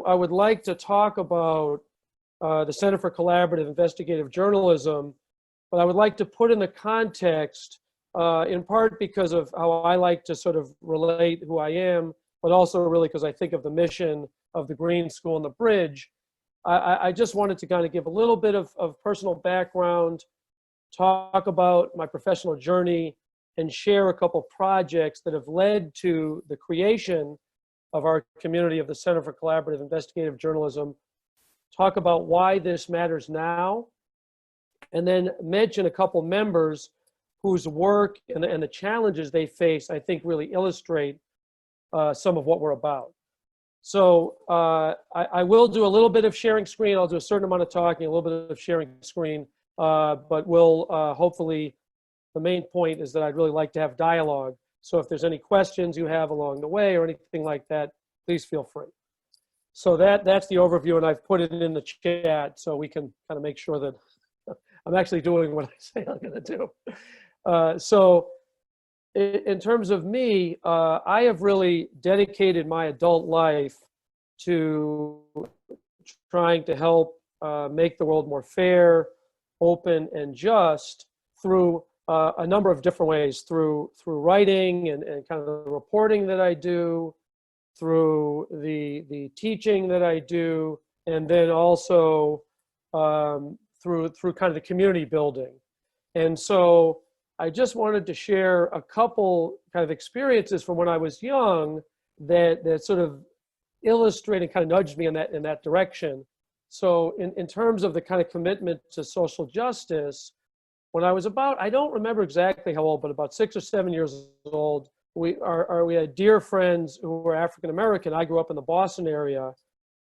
I would like to talk about the Center for Collaborative Investigative Journalism, but I would like to put in the context, in part because of how I like to sort of relate who I am, but also really because I think of the mission of the Green School and the Bridge. I just wanted to kind of give a little bit of personal background, talk about my professional journey, and share a couple projects that have led to the creation of our community of the Center for Collaborative Investigative Journalism, talk about why this matters now, and then mention a couple members whose work and the challenges they face, I think really illustrate some of what we're about. So I will do a little bit of sharing screen. I'll do a certain amount of talking, a little bit of sharing screen, but we'll hopefully, the main point is that I'd really like to have dialogue. So if there's any questions you have along the way or anything like that, please feel free. So that's the overview, and I've put it in the chat so we can kind of make sure that I'm actually doing what I say I'm going to do. So in terms of me, I have really dedicated my adult life to trying to help make the world more fair, open, and just through a number of different ways, through writing and kind of the reporting that I do, through the teaching that I do, and then also through kind of the community building. And so I just wanted to share a couple kind of experiences from when I was young that sort of illustrate and kind of nudged me in that direction. So in terms of the kind of commitment to social justice, when I was about, I don't remember exactly how old, but about 6 or 7 years old, we had dear friends who were African-American. I grew up in the Boston area,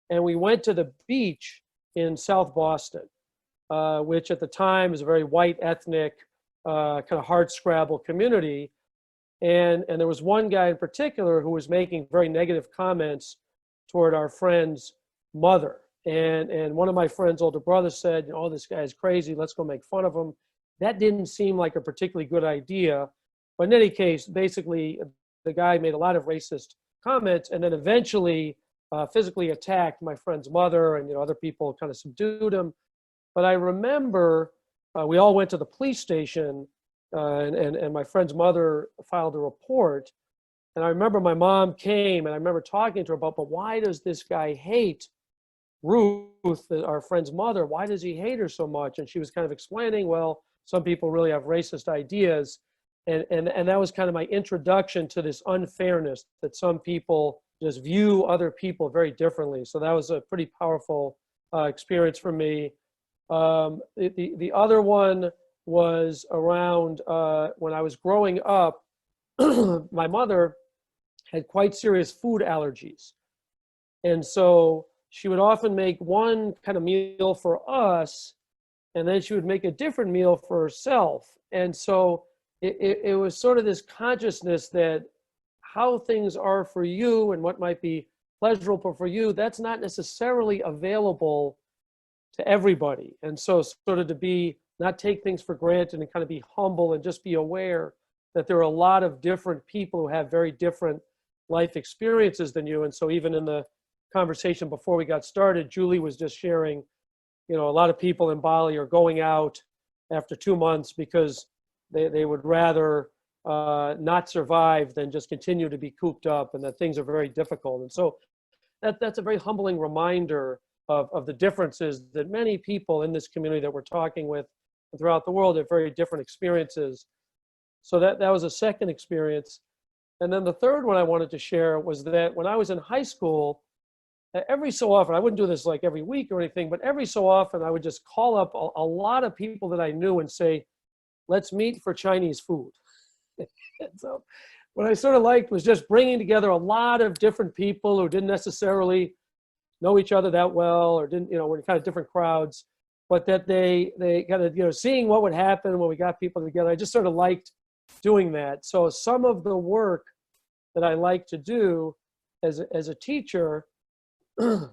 and we went to the beach in South Boston, which at the time is a very white ethnic, kind of hardscrabble community. And there was one guy in particular who was making very negative comments toward our friend's mother. And one of my friend's older brothers said, "Oh, this guy's crazy, let's go make fun of him." That didn't seem like a particularly good idea. But in any case, basically, the guy made a lot of racist comments and then eventually physically attacked my friend's mother, and other people kind of subdued him. But I remember we all went to the police station, and my friend's mother filed a report. And I remember my mom came, and I remember talking to her about, but why does this guy hate Ruth, our friend's mother? Why does he hate her so much? And she was kind of explaining, well, some people really have racist ideas. And that was kind of my introduction to this unfairness, that some people just view other people very differently. So that was a pretty powerful experience for me. The other one was around when I was growing up, my mother had quite serious food allergies. And so she would often make one kind of meal for us, and then she would make a different meal for herself. And so it was sort of this consciousness that how things are for you and what might be pleasurable for you, that's not necessarily available to everybody. And so sort of to not take things for granted and kind of be humble and just be aware that there are a lot of different people who have very different life experiences than you. And so even in the conversation before we got started, Julie was just sharing, a lot of people in Bali are going out after 2 months because they would rather not survive than just continue to be cooped up, and that things are very difficult. And so that's a very humbling reminder of the differences that many people in this community that we're talking with throughout the world have very different experiences. So that was a second experience. And then the third one I wanted to share was that when I was in high school, every so often, I wouldn't do this like every week or anything, but every so often I would just call up a lot of people that I knew and say, let's meet for Chinese food. So what I sort of liked was just bringing together a lot of different people who didn't necessarily know each other that well, or didn't, were kind of different crowds, but that they kind of, seeing what would happen when we got people together. I just sort of liked doing that. So some of the work that I like to do as a teacher and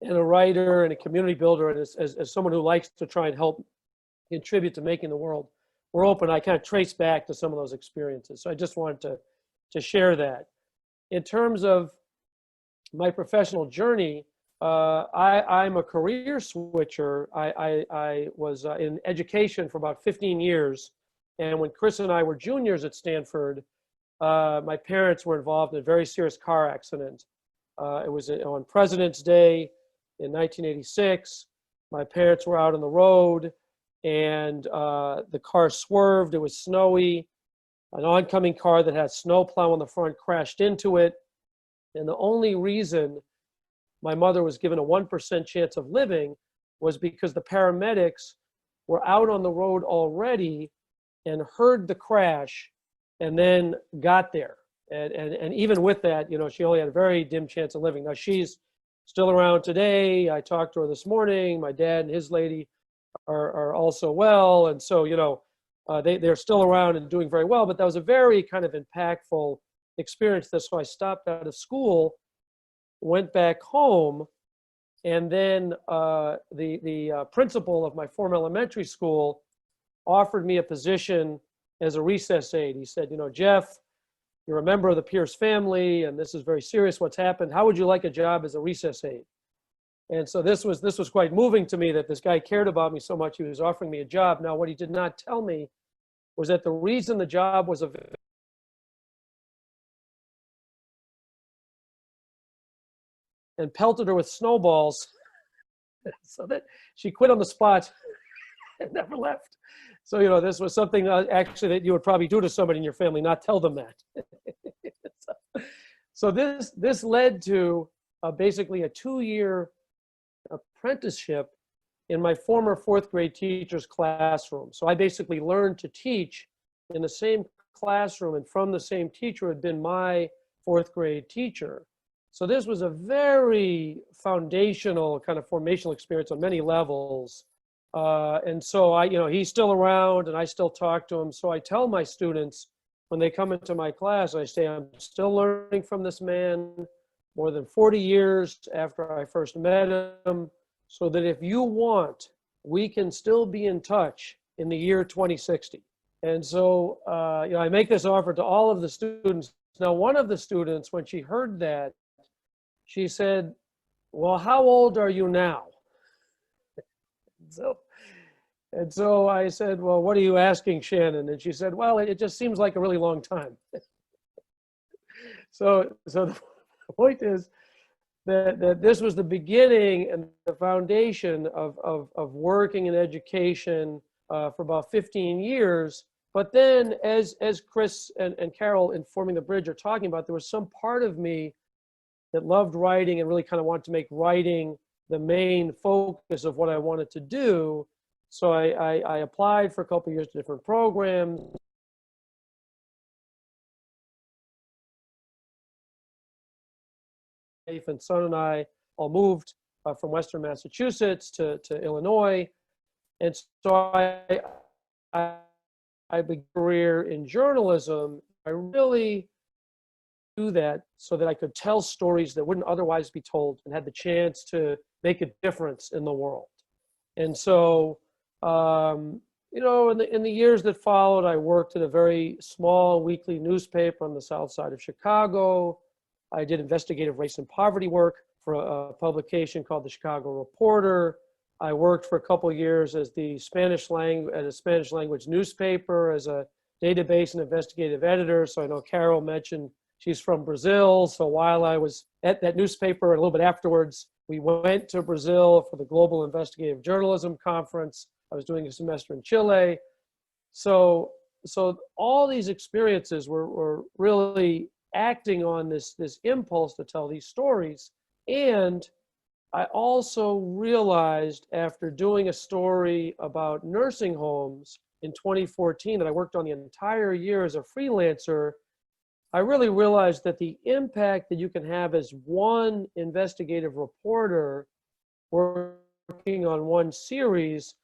a writer and a community builder, and as someone who likes to try and help contribute to making the world more open, I kind of trace back to some of those experiences. So I just wanted to share that. in terms of my professional journey, I'm a career switcher. I was in education for about 15 years. And when Chris and I were juniors at Stanford, my parents were involved in a very serious car accident. It was on President's Day in 1986. My parents were out on the road and the car swerved. It was snowy. An oncoming car that had snowplow on the front crashed into it. And the only reason my mother was given a 1% chance of living was because the paramedics were out on the road already and heard the crash and then got there. And even with that, you know, she only had a very dim chance of living. Now she's still around today. I talked to her this morning. My dad and his lady are also well. And so, you know, they're still around and doing very well, but that was a very kind of impactful experience. So I stopped out of school, went back home, and then the principal of my former elementary school offered me a position as a recess aide. He said, you know, Jeff, you're a member of the Pierce family, and this is very serious what's happened. How would you like a job as a recess aide? And so this was quite moving to me that this guy cared about me so much. He was offering me a job. Now, what he did not tell me was that the reason the job was available and pelted her with snowballs so that she quit on the spot and never left. So, you know, this was something actually that you would probably do to somebody in your family, not tell them that. So this led to basically a 2-year apprenticeship in my former 4th grade teacher's classroom. So I basically learned to teach in the same classroom and from the same teacher who had been my 4th grade teacher. So this was a very foundational kind of formational experience on many levels. And so you know, he's still around and I still talk to him. So I tell my students when they come into my class, I say, I'm still learning from this man more than 40 years after I first met him, so that if you want, we can still be in touch in the year 2060. And so, you know, I make this offer to all of the students. Now, one of the students, when she heard that, she said, well, how old are you now? And so I said, well, what are you asking, Shannon? And she said, well, it just seems like a really long time. So the point is that this was the beginning and the foundation of working in education for about 15 years. But then as Chris and Carol in Forming the Bridge are talking about, there was some part of me that loved writing and really kind of wanted to make writing the main focus of what I wanted to do. So I applied for a couple of years to different programs. My wife and son and I all moved from Western Massachusetts to Illinois. And so I began a career in journalism. I really do that so that I could tell stories that wouldn't otherwise be told and had the chance to make a difference in the world. And so, you know, in the years that followed, I worked at a very small weekly newspaper on the south side of Chicago. I did investigative race and poverty work for a publication called the Chicago Reporter. I worked for a couple of years as the Spanish language newspaper as a database and investigative editor. So I know Carol mentioned she's from Brazil. So while I was at that newspaper and a little bit afterwards, we went to Brazil for the Global Investigative Journalism Conference. I was doing a semester in Chile. So all these experiences were really acting on this impulse to tell these stories. And I also realized after doing a story about nursing homes in 2014 that I worked on the entire year as a freelancer, I really realized that the impact that you can have as one investigative reporter working on one series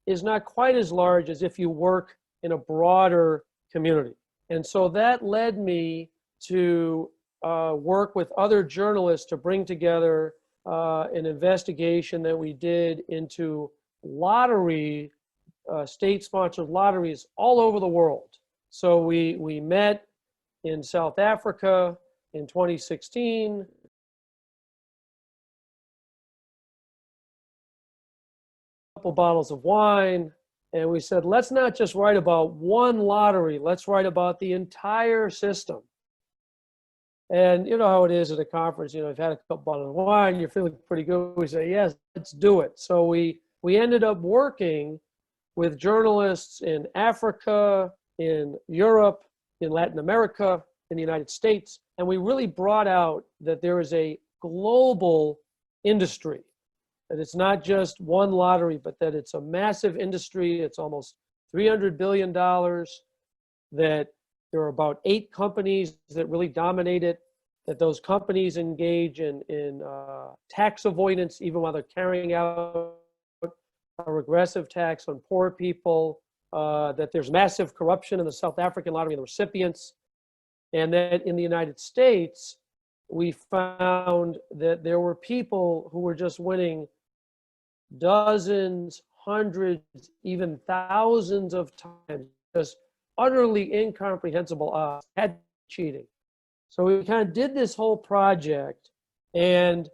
is not quite as large as if you work in a broader community. And so that led me to work with other journalists to bring together an investigation that we did into lottery, state-sponsored lotteries all over the world. So we met in South Africa, in 2016. Couple bottles of wine, and we said, let's not just write about one lottery, let's write about the entire system. And you know how it is at a conference, you know, you've had a couple bottles of wine, you're feeling pretty good. We say, yes, let's do it. So we ended up working with journalists in Africa, in Europe, in Latin America, in the United States. And we really brought out that there is a global industry, that it's not just one lottery, but that it's a massive industry. It's almost $300 billion, that there are about 8 companies that really dominate it, that those companies engage in tax avoidance, even while they're carrying out a regressive tax on poor people, that there's massive corruption in the South African lottery and the recipients, and that in the United States, we found that there were people who were just winning dozens, hundreds, even thousands of times, just utterly incomprehensible odds, had cheating. So we kind of did this whole project, and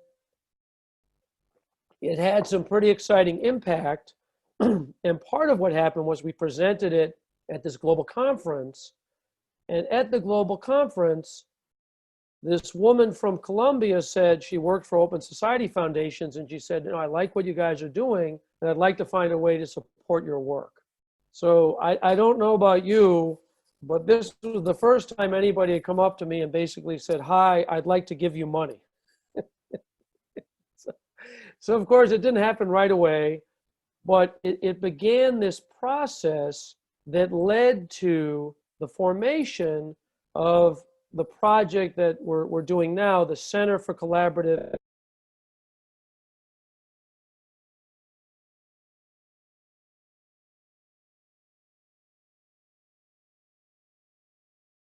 it had some pretty exciting impact. And part of what happened was we presented it at this global conference. And at the global conference, this woman from Colombia said she worked for Open Society Foundations, and she said, you know, I like what you guys are doing, and I'd like to find a way to support your work. So I don't know about you, but this was the first time anybody had come up to me and basically said, hi, I'd like to give you money. So of course, it didn't happen right away, but it began this process that led to the formation of the project that we're doing now, the Center for Collaborative.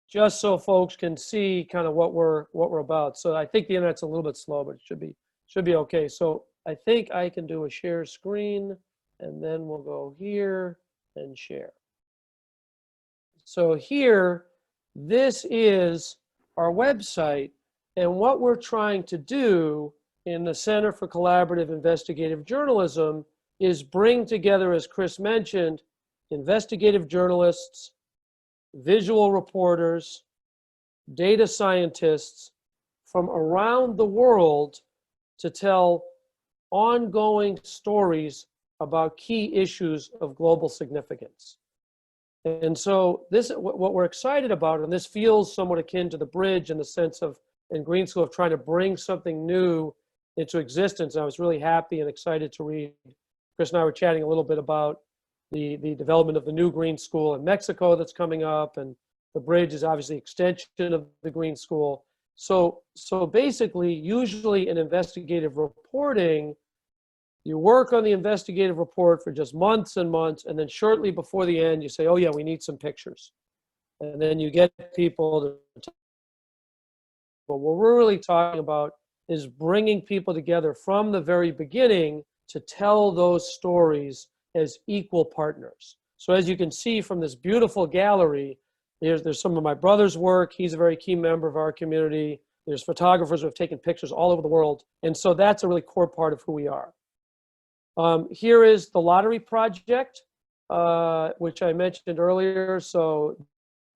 Just so folks can see kind of what we're about. So I think the internet's a little bit slow, but it should be okay. So I think I can do a share screen, and then we'll go here and share. So here, this is our website, and what we're trying to do in the Center for Collaborative Investigative Journalism is bring together, as Chris mentioned, investigative journalists, visual reporters, data scientists from around the world to tell ongoing stories about key issues of global significance. And so this, what we're excited about, and this feels somewhat akin to the Bridge in the sense of, in Green School, of trying to bring something new into existence. I was really happy and excited to read, Chris and I were chatting a little bit about the development of the new Green School in Mexico that's coming up, and the Bridge is obviously extension of the Green School. So basically, usually in investigative reporting, you work on the investigative report for just months and months, and then shortly before the end, you say, oh yeah, we need some pictures. And then you get people to, but what we're really talking about is bringing people together from the very beginning to tell those stories as equal partners. So as you can see from this beautiful gallery, there's some of my brother's work. He's a very key member of our community. There's photographers who have taken pictures all over the world. And so that's a really core part of who we are. Here is the lottery project, which I mentioned earlier. So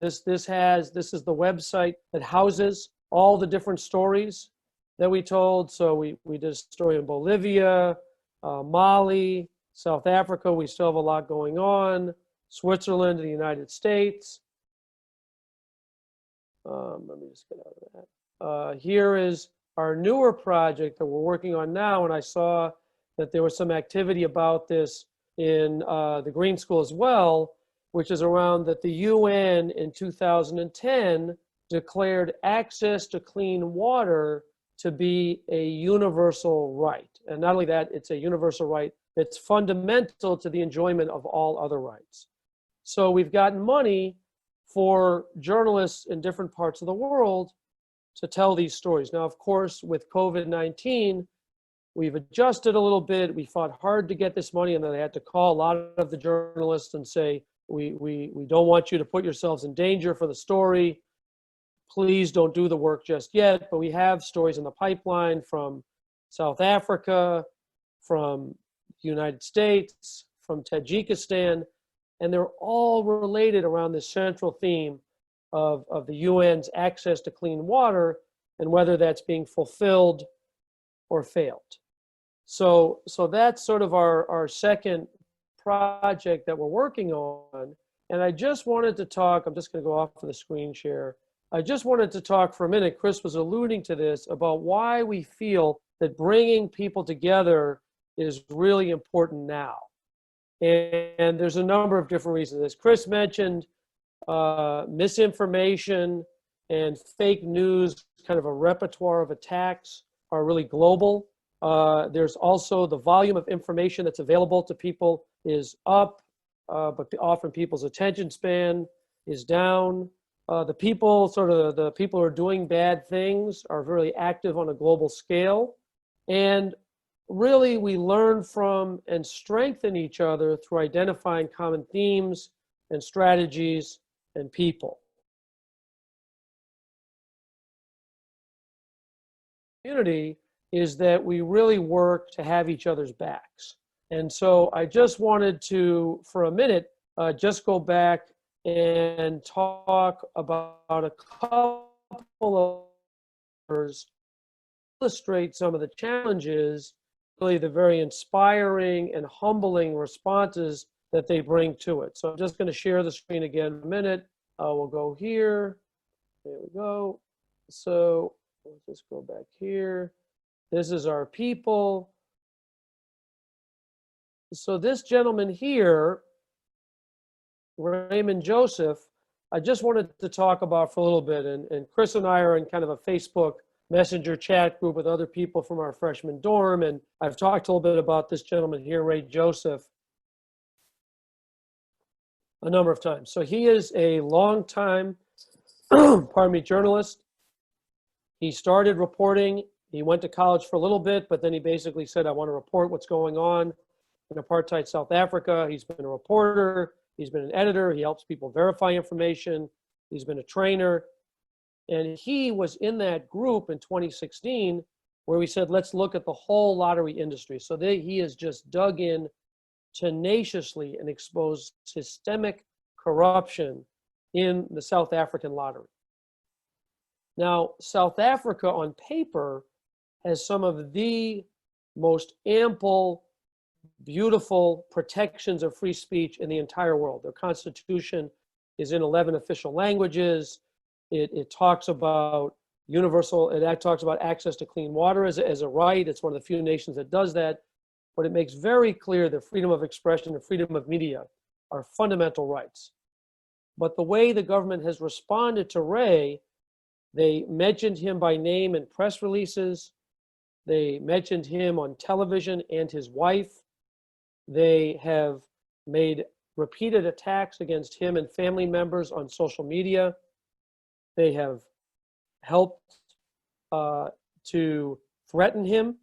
this is the website that houses all the different stories that we told. So we did a story in Bolivia, Mali, South Africa. We still have a lot going on. Switzerland, the United States. Let me just get out of that. Here is our newer project that we're working on now, and I saw that there was some activity about this in the Green School as well, which is around that the UN in 2010 declared access to clean water to be a universal right. And not only that, it's a universal right that's fundamental to the enjoyment of all other rights. So we've gotten money for journalists in different parts of the world to tell these stories. Now, of course, with COVID-19, we've adjusted a little bit. We fought hard to get this money, and then I had to call a lot of the journalists and say, we don't want you to put yourselves in danger for the story. please don't do the work just yet, but we have stories in the pipeline from South Africa, from the United States, from Tajikistan, and they're all related around this central theme of the UN's access to clean water and whether that's being fulfilled or failed. So that's sort of our second project that we're working on. And I just wanted to talk, I'm just going to go off of the screen share. I just wanted to talk for a minute, Chris was alluding to this, about why we feel that bringing people together is really important now. And there's a number of different reasons. As Chris mentioned, misinformation and fake news, kind of a repertoire of attacks, are really global. There's also the volume of information that's available to people is up, but often people's attention span is down. The people who are doing bad things are very active on a global scale. And really, we learn from and strengthen each other through identifying common themes and strategies and people. Community is that we really work to have each other's backs. And so I just wanted to, for a minute, just go back and talk about a couple of others, illustrate some of the challenges, really the very inspiring and humbling responses that they bring to it. So I'm just going to share the screen again in a minute. We'll go here. There we go. So let's just go back here. This is our people. So this gentleman here, Raymond Joseph, I just wanted to talk about for a little bit. And Chris and I are in kind of a Facebook Messenger chat group with other people from our freshman dorm. And I've talked a little bit about this gentleman here, Ray Joseph, a number of times. So he is a longtime, journalist. He started reporting. He went to college for a little bit, but then he basically said, I want to report what's going on in apartheid South Africa. He's been a reporter. He's been an editor. He helps people verify information. He's been a trainer. And he was in that group in 2016 where we said, let's look at the whole lottery industry. So he has just dug in tenaciously and exposed systemic corruption in the South African lottery. Now, South Africa on paper has some of the most ample, beautiful protections of free speech in the entire world. Their constitution is in 11 official languages. It talks about it talks about access to clean water as a right. It's one of the few nations that does that. But it makes very clear that freedom of expression and freedom of media are fundamental rights. But the way the government has responded to Ray, they mentioned him by name in press releases. They mentioned him on television and his wife. They have made repeated attacks against him and family members on social media. They have helped to threaten him,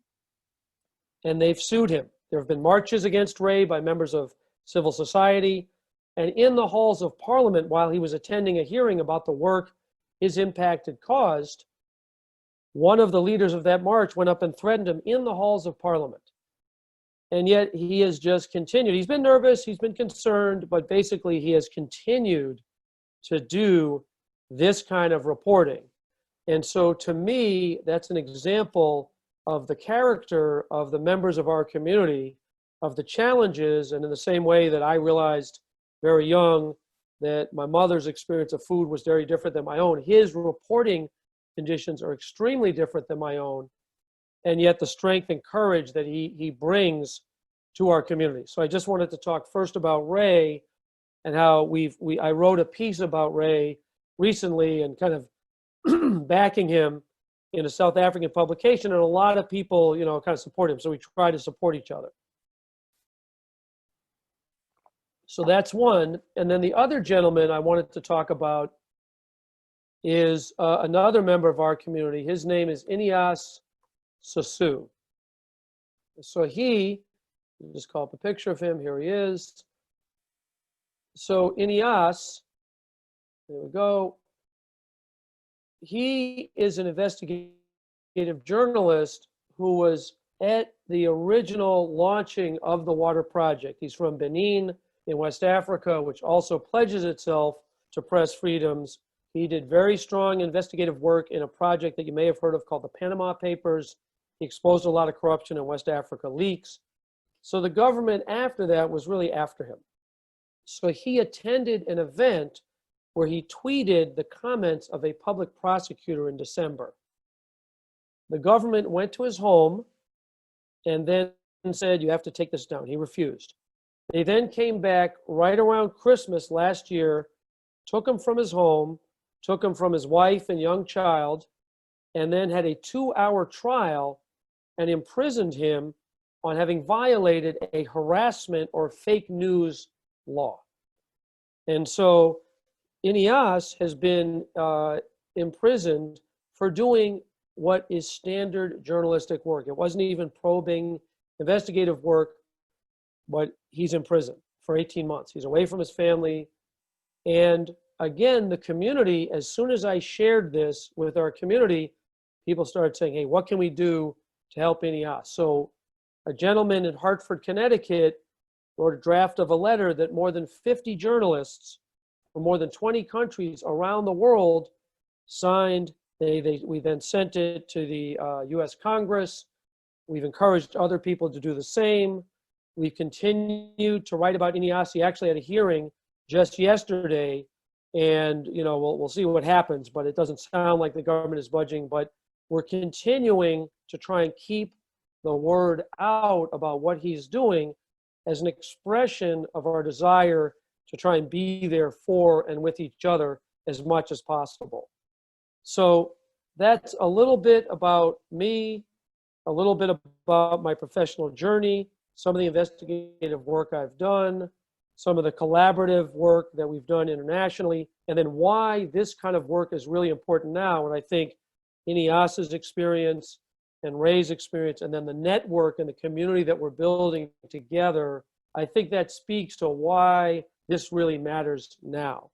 and they've sued him. There have been marches against Ray by members of civil society. And in the halls of Parliament, while he was attending a hearing about the work his impact had caused, one of the leaders of that march went up and threatened him in the halls of Parliament. And yet he has just continued. He's been nervous, he's been concerned, but basically he has continued to do this kind of reporting. And so to me, that's an example of the character of the members of our community, of the challenges, and in the same way that I realized very young that my mother's experience of food was very different than my own, his reporting conditions are extremely different than my own, and yet the strength and courage that he brings to our community. So I just wanted to talk first about Ray and how I wrote a piece about Ray recently and kind of backing him in a South African publication, and a lot of people, kind of support him. So we try to support each other. So that's one. And then the other gentleman I wanted to talk about is another member of our community. His name is Ineas Sasu. So just call up a picture of him. Here he is. So Ineas, there we go. he is an investigative journalist who was at the original launching of the water project. He's from Benin in West Africa, which also pledges itself to press freedoms. He did very strong investigative work in a project that you may have heard of called the Panama Papers. He exposed a lot of corruption in West Africa leaks. So the government after that was really after him. So he attended an event where he tweeted the comments of a public prosecutor in December. The government went to his home and then said, you have to take this down. He refused. They then came back right around Christmas last year, took him from his home, took him from his wife and young child, and then had a 2-hour trial and imprisoned him on having violated a harassment or fake news law. And so Ineas has been imprisoned for doing what is standard journalistic work. It wasn't even probing investigative work, but he's in prison for 18 months. He's away from his family. And again, the community, as soon as I shared this with our community, people started saying, hey, what can we do to help Ineas? So a gentleman in Hartford, Connecticut, wrote a draft of a letter that more than 50 journalists from more than 20 countries around the world signed. We then sent it to the US Congress. We've encouraged other people to do the same. We've continued to write about Ineas. He actually had a hearing just yesterday, and we'll see what happens, but it doesn't sound like the government is budging. But we're continuing to try and keep the word out about what he's doing as an expression of our desire to try and be there for and with each other as much as possible. So that's a little bit about me, a little bit about my professional journey, some of the investigative work I've done, some of the collaborative work that we've done internationally, and then why this kind of work is really important now. And I think Ineas's experience and Ray's experience, and then the network and the community that we're building together, I think that speaks to why this really matters now.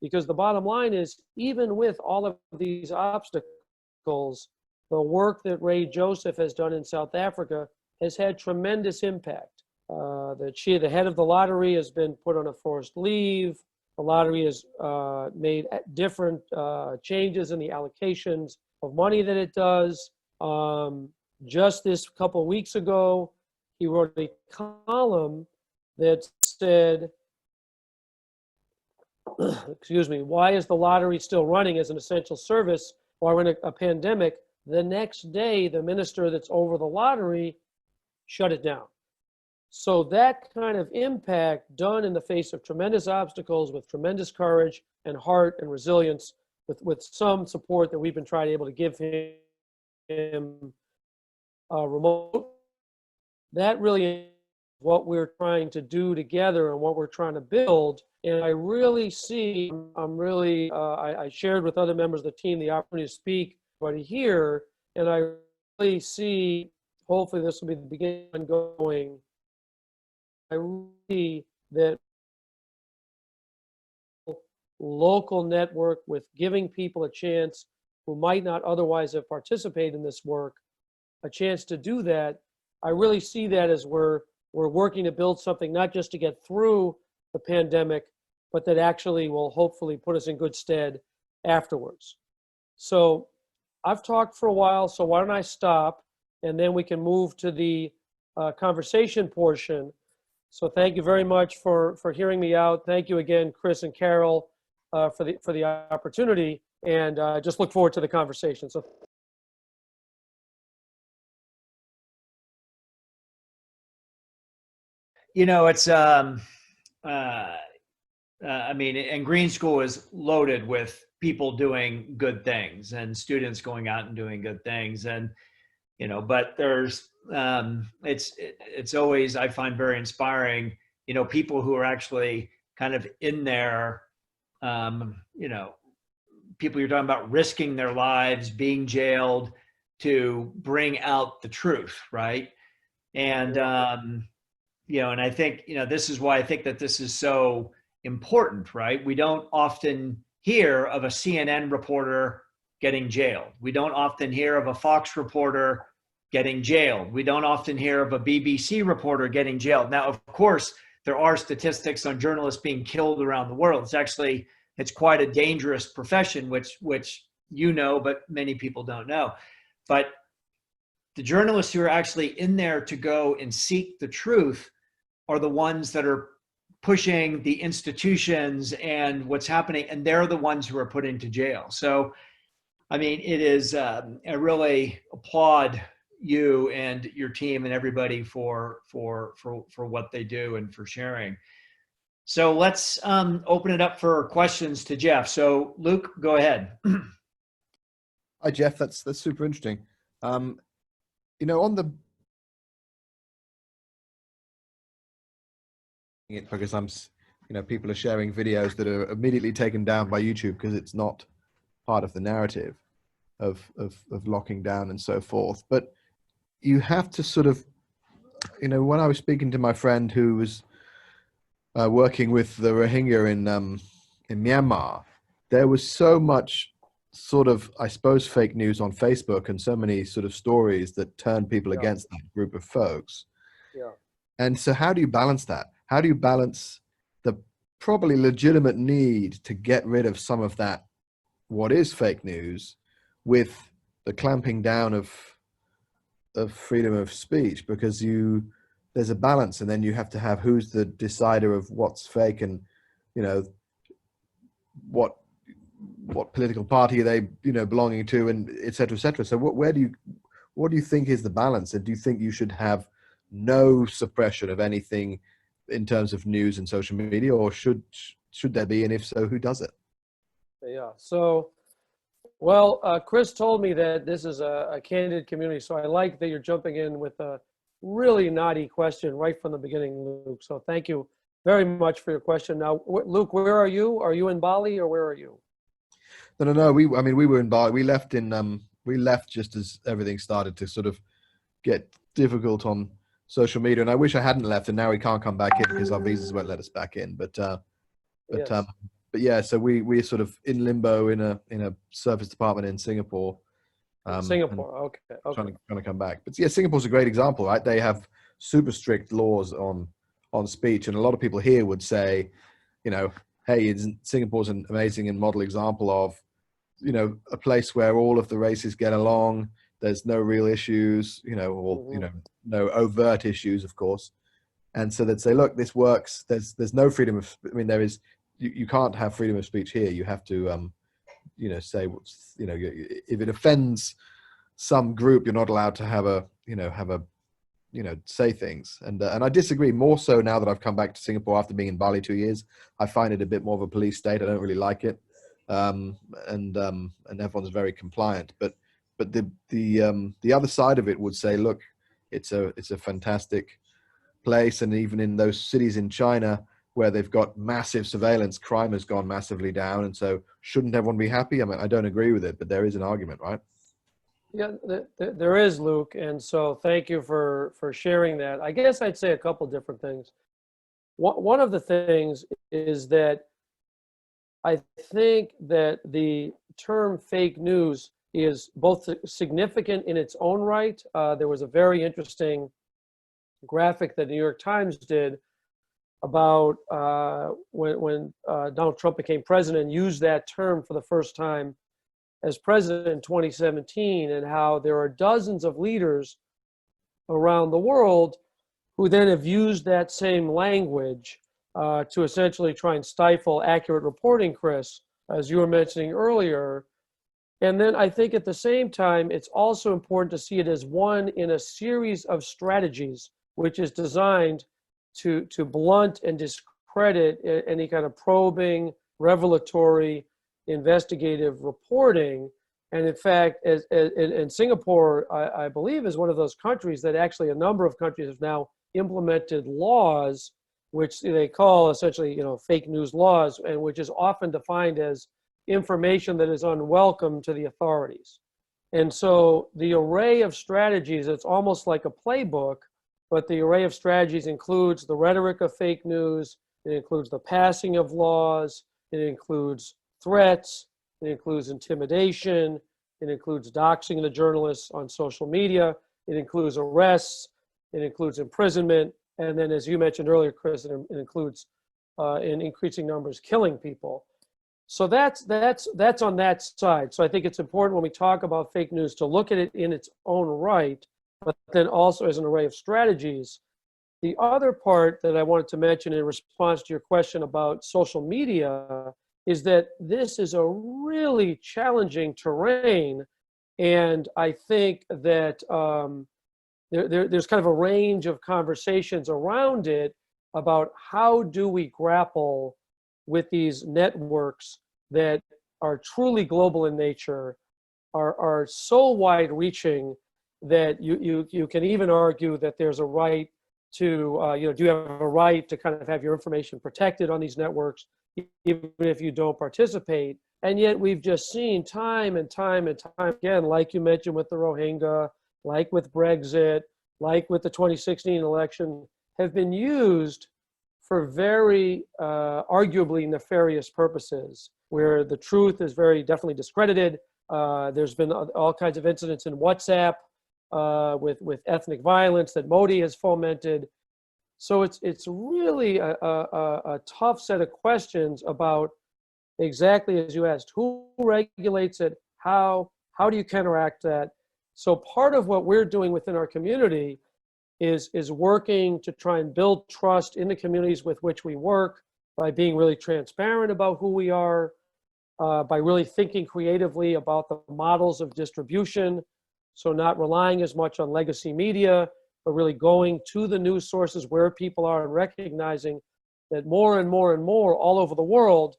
Because the bottom line is, even with all of these obstacles, the work that Ray Joseph has done in South Africa has had tremendous impact. The head of the lottery has been put on a forced leave. The lottery has made different changes in the allocations of money that it does. Just this couple of weeks ago, he wrote a column that said, excuse me, why is the lottery still running as an essential service while we're in a pandemic? The next day, the minister that's over the lottery shut it down. So that kind of impact done in the face of tremendous obstacles with tremendous courage and heart and resilience with some support that we've been trying to able to give him remote. That really is what we're trying to do together and what we're trying to build. And I really see, I shared with other members of the team the opportunity to speak, but here, and I really see, hopefully this will be the beginning of going. I really see that local network with giving people a chance who might not otherwise have participated in this work, a chance to do that. I really see that as we're working to build something not just to get through the pandemic, but that actually will hopefully put us in good stead afterwards. So I've talked for a while, so why don't I stop, and then we can move to the conversation portion. So thank you very much for hearing me out. Thank you again, Chris and Carol, for the opportunity, and just look forward to the conversation. So. It's I mean, and Green School is loaded with people doing good things and students going out and doing good things. And, but there's, it's always, I find very inspiring, people who are actually kind of in there, people you're talking about risking their lives, being jailed to bring out the truth. Right. And, and I think, this is why I think that this is so important, right? We don't often hear of a CNN reporter getting jailed. We don't often hear of a Fox reporter getting jailed. We don't often hear of a BBC reporter getting jailed. Now, of course, there are statistics on journalists being killed around the world. It's quite a dangerous profession, which you know, but many people don't know. But the journalists who are actually in there to go and seek the truth are the ones that are pushing the institutions and what's happening, and they're the ones who are put into jail. So, I mean, it is, I really applaud you and your team and everybody for what they do and for sharing. So let's open it up for questions to Jeff. So Luke, go ahead. Hi, Jeff. That's super interesting. You know, on the because people are sharing videos that are immediately taken down by YouTube because it's not part of the narrative of locking down and so forth. But you have to sort of, when I was speaking to my friend who was working with the Rohingya in Myanmar, there was so much sort of, I suppose, fake news on Facebook and so many sort of stories that turn people against that group of folks. Yeah. And so how do you balance that? How do you balance the probably legitimate need to get rid of some of that, what is fake news, with the clamping down of freedom of speech? Because there's a balance, and then you have to have who's the decider of what's fake, and what political party are they belonging to, and et cetera, et cetera. So what do you think is the balance? And do you think you should have no suppression of anything in terms of news and social media, or should there be? And if so, who does it? Yeah. So, well, Chris told me that this is a candid community, so I like that you're jumping in with a really naughty question right from the beginning, Luke. So thank you very much for your question. Now, Luke, where are you? Are you in Bali, or where are you? No. We were in Bali. We left just as everything started to sort of get difficult on social media, and I wish I hadn't left, and now we can't come back in because our visas won't let us back in. But yeah, so we're sort of in limbo in a service department in Singapore. Singapore, okay. Trying to come back. But yeah, Singapore's a great example, right? They have super strict laws on speech, and a lot of people here would say, hey, Singapore's an amazing and model example of, a place where all of the races get along. There's no real issues, no overt issues, of course. And so they'd say, look, this works. There's no freedom of, there is, you can't have freedom of speech here. You have to, say what's, if it offends some group, you're not allowed to say things. And I disagree more so now that I've come back to Singapore after being in Bali 2 years. I find it a bit more of a police state. I don't really like it. And everyone's very compliant, but the other side of it would say, look, it's a fantastic place. And even in those cities in China where they've got massive surveillance, crime has gone massively down. And so shouldn't everyone be happy? I mean, I don't agree with it, but there is an argument, right? Yeah, there is, Luke. And so thank you for sharing that. I guess I'd say a couple different things. One of the things is that I think that the term fake news is both significant in its own right. There was a very interesting graphic that the New York Times did about when Donald Trump became president, and used that term for the first time as president in 2017, and how there are dozens of leaders around the world who then have used that same language to essentially try and stifle accurate reporting, Chris, as you were mentioning earlier. And then I think at the same time, it's also important to see it as one in a series of strategies, which is designed to blunt and discredit any kind of probing, revelatory, investigative reporting. And in fact, in Singapore, I believe, is one of those countries that actually a number of countries have now implemented laws, which they call essentially, fake news laws, and which is often defined as information that is unwelcome to the authorities. And so the array of strategies, it's almost like a playbook, but the array of strategies includes the rhetoric of fake news, it includes the passing of laws, it includes threats, it includes intimidation, It includes doxing the journalists on social media. It includes arrests. It includes imprisonment. And then, as you mentioned earlier, Chris, it includes, in increasing numbers, killing people. So that's on that side. So I think it's important when we talk about fake news to look at it in its own right, but then also as an array of strategies. The other part that I wanted to mention in response to your question about social media is that this is a really challenging terrain. And I think that there's kind of a range of conversations around it about how do we grapple with these networks that are truly global in nature, are so wide-reaching that you can even argue that there's a right to, do you have a right to kind of have your information protected on these networks, even if you don't participate? And yet we've just seen time and time and time again, like you mentioned with the Rohingya, like with Brexit, like with the 2016 election, have been used for very arguably nefarious purposes, where the truth is very definitely discredited. There's been all kinds of incidents in WhatsApp with ethnic violence that Modi has fomented. So it's really a tough set of questions about exactly as you asked, who regulates it, how do you counteract that? So part of what we're doing within our community is working to try and build trust in the communities with which we work by being really transparent about who we are, by really thinking creatively about the models of distribution. So not relying as much on legacy media, but really going to the news sources where people are and recognizing that more and more and more all over the world,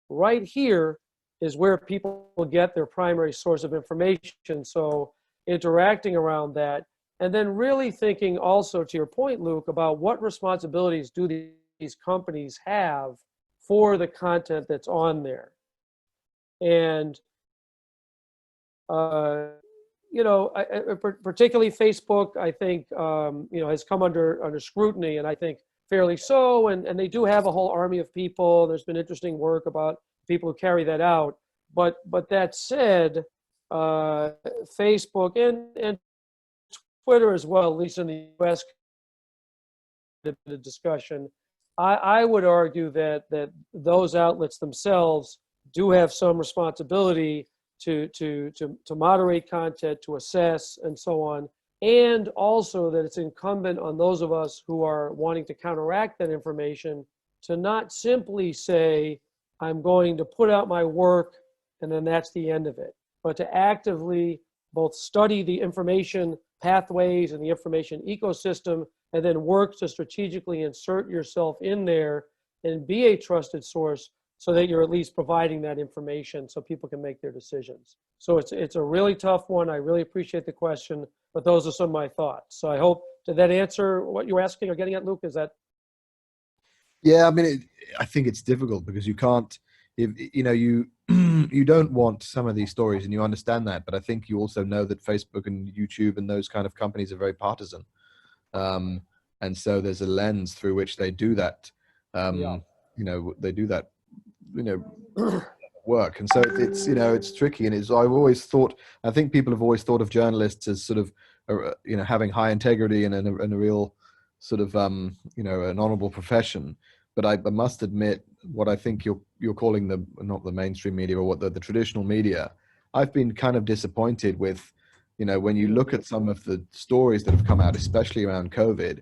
right here is where people get their primary source of information. So interacting around that, and then really thinking also, to your point, Luke, about what responsibilities do these companies have for the content that's on there. And, particularly Facebook, I think, has come under scrutiny, and I think fairly so. And they do have a whole army of people. There's been interesting work about people who carry that out. But that said, Facebook and Twitter as well, at least in the US, the discussion, I would argue that those outlets themselves do have some responsibility to moderate content, to assess, and so on. And also that it's incumbent on those of us who are wanting to counteract that information to not simply say, I'm going to put out my work and then that's the end of it, but to actively both study the information pathways and the information ecosystem, and then work to strategically insert yourself in there and be a trusted source so that you're at least providing that information so people can make their decisions. So it's a really tough one. I really appreciate the question, but those are some of my thoughts. So I hope, did that answer what you were asking or getting at, Luke? Is that? Yeah, I mean, I think it's difficult because you can't, you don't want some of these stories, and you understand that, but I think you also know that Facebook and YouTube and those kind of companies are very partisan. And so there's a lens through which they do that. They do that, work. And so it's tricky. And I think people have always thought of journalists as sort of, having high integrity and a real sort of, an honorable profession. But I must admit, what I think you're calling not the mainstream media, or what the traditional media, I've been kind of disappointed with, when you look at some of the stories that have come out, especially around COVID,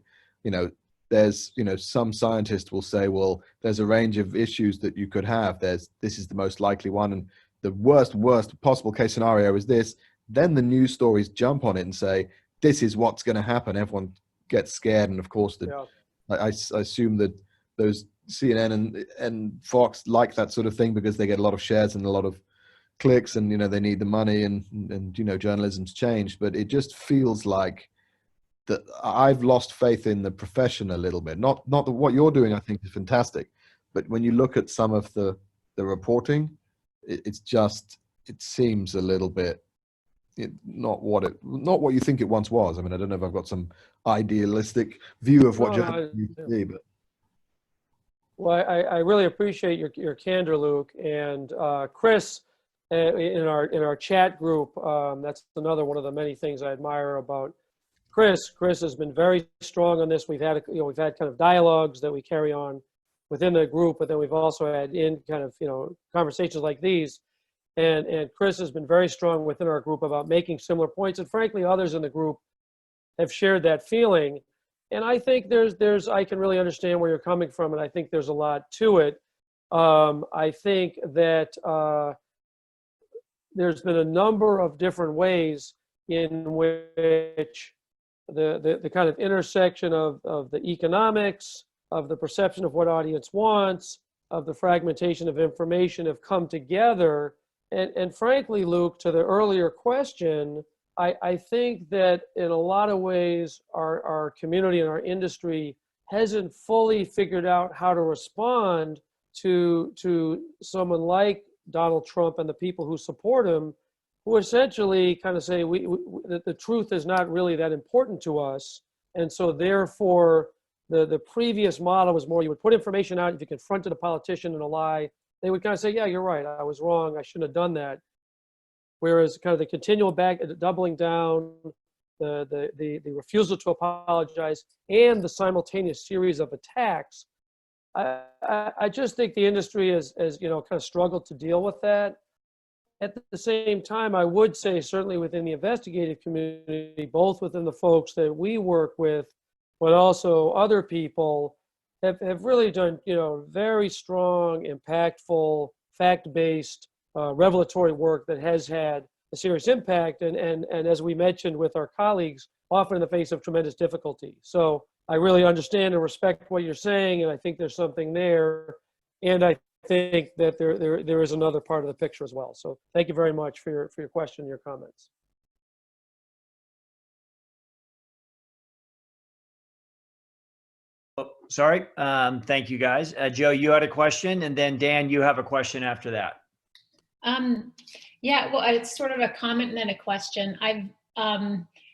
there's, some scientists will say, well, there's a range of issues that you could have. This is the most likely one. And the worst possible case scenario is this. Then the news stories jump on it and say, this is what's going to happen. Everyone gets scared. And of course, I assume that those CNN and Fox like that sort of thing because they get a lot of shares and a lot of clicks, and they need the money, and journalism's changed. But it just feels like that I've lost faith in the profession a little bit. Not that what you're doing I think is fantastic, but when you look at some of the reporting, it seems a little bit not what you think it once was. I mean, I don't know if I've got some idealistic view of what journalism used to be, but. Well, I really appreciate your candor, Luke. And Chris, in our chat group. That's another one of the many things I admire about Chris. Chris has been very strong on this. We've had kind of dialogues that we carry on within the group, but then we've also had conversations like these. And Chris has been very strong within our group about making similar points. And frankly, others in the group have shared that feeling. And I think I can really understand where you're coming from, and I think there's a lot to it. I think that there's been a number of different ways in which the kind of intersection of the economics, of the perception of what audience wants, of the fragmentation of information have come together. And frankly, Luke, to the earlier question, I think that in a lot of ways, our community and our industry hasn't fully figured out how to respond to someone like Donald Trump and the people who support him, who essentially kind of say that the truth is not really that important to us. And so therefore, the previous model was more, you would put information out, if you confronted a politician in a lie, they would kind of say, yeah, you're right, I was wrong, I shouldn't have done that. Whereas kind of the continual doubling down, the refusal to apologize, and the simultaneous series of attacks, I just think the industry has kind of struggled to deal with that. At the same time, I would say certainly within the investigative community, both within the folks that we work with, but also other people have really done, very strong, impactful, fact-based, revelatory work that has had a serious impact. And as we mentioned with our colleagues, often in the face of tremendous difficulty. So I really understand and respect what you're saying, and I think there's something there. And I think that there is another part of the picture as well. So thank you very much for your question and your comments. Oh, sorry. Thank you, guys. Joe, you had a question, and then Dan, you have a question after that. Yeah, well, it's sort of a comment and then a question.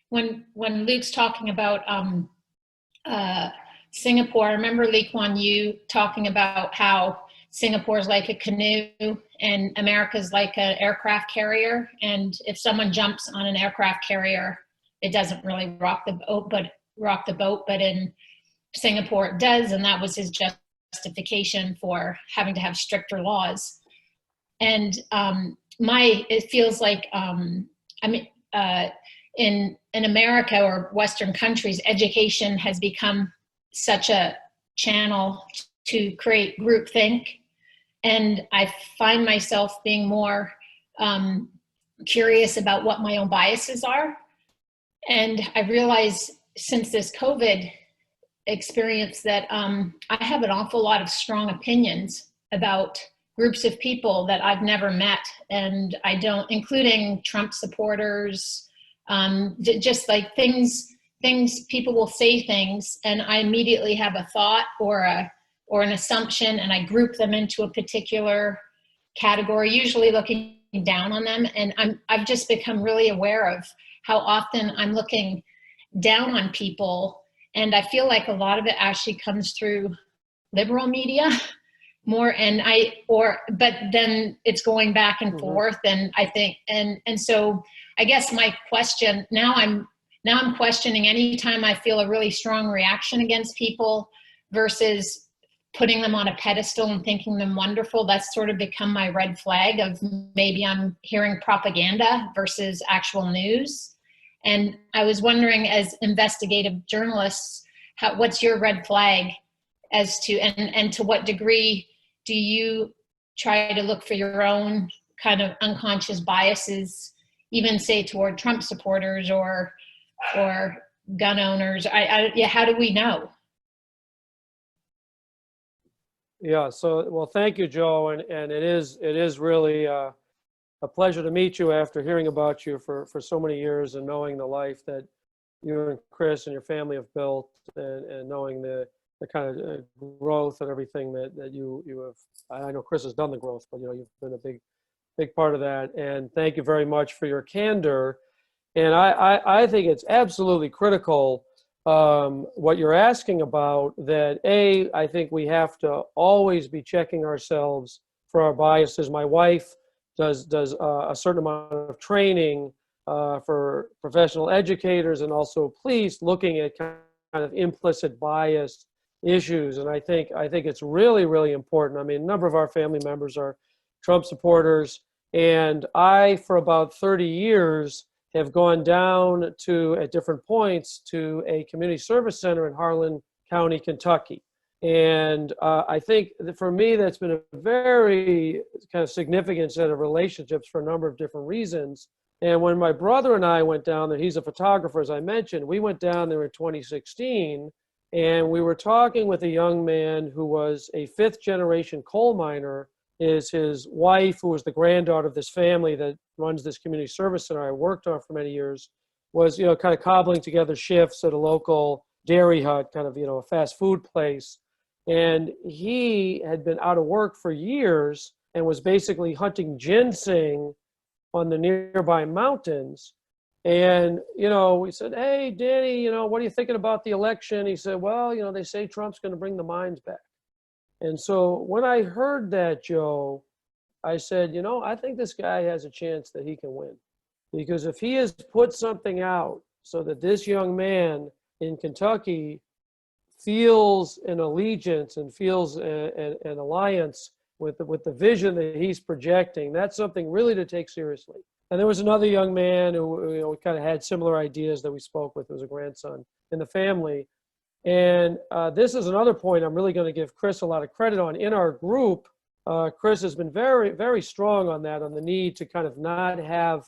When Luke's talking about Singapore, I remember Lee Kuan Yew talking about how Singapore is like a canoe and America's like an aircraft carrier. And if someone jumps on an aircraft carrier, it doesn't really rock the boat, but in Singapore it does. And that was his justification for having to have stricter laws. And it feels like, in America or Western countries, education has become such a channel to create groupthink. And I find myself being more curious about what my own biases are. And I realize since this COVID experience that I have an awful lot of strong opinions about groups of people that I've never met, and I don't, including Trump supporters, just like things people will say things, and I immediately have a thought or an assumption, and I group them into a particular category, usually looking down on them. And I've just become really aware of how often I'm looking down on people, and I feel like a lot of it actually comes through liberal media more, but then it's going back and forth, and I think, and so I guess my question now, I'm questioning anytime I feel a really strong reaction against people versus putting them on a pedestal and thinking them wonderful. That's sort of become my red flag of maybe I'm hearing propaganda versus actual news. And I was wondering, as investigative journalists, what's your red flag as to, and to what degree do you try to look for your own kind of unconscious biases, even say toward Trump supporters or gun owners? Yeah, how do we know? Yeah, so, well, thank you, Joe. And it is really a pleasure to meet you after hearing about you for so many years and knowing the life that you and Chris and your family have built, and knowing the kind of growth and everything that you have. I know Chris has done the growth, but you've been a big part of that. And thank you very much for your candor. And I think it's absolutely critical what you're asking about, that I think we have to always be checking ourselves for our biases. My wife does a certain amount of training for professional educators and also police, looking at kind of implicit bias issues. And I think it's really, really important. I mean, a number of our family members are Trump supporters, and I, for about 30 years, have gone down to, at different points, to a community service center in Harlan County, Kentucky. And I think that for me, that's been a very kind of significant set of relationships for a number of different reasons. And when my brother and I went down there, he's a photographer, as I mentioned, we went down there in 2016, and we were talking with a young man who was a 5th-generation coal miner. His wife, who was the granddaughter of this family that runs this community service center I worked on for many years, was, you know, kind of cobbling together shifts at a local dairy hut, kind of, you know, a fast food place. And he had been out of work for years and was basically hunting ginseng on the nearby mountains. And, you know, we said, hey, Danny, you know, what are you thinking about the election? He said, well, you know, they say Trump's going to bring the mines back. And so when I heard that, Joe, I said, you know, I think this guy has a chance that he can win. Because if he has put something out so that this young man in Kentucky feels an allegiance and feels an alliance with the vision that he's projecting, that's something really to take seriously. And there was another young man who, you know, kind of had similar ideas that we spoke with. It was a grandson in the family. And this is another point I'm really going to give Chris a lot of credit on. In our group, Chris has been very, very strong on that, on the need to kind of not have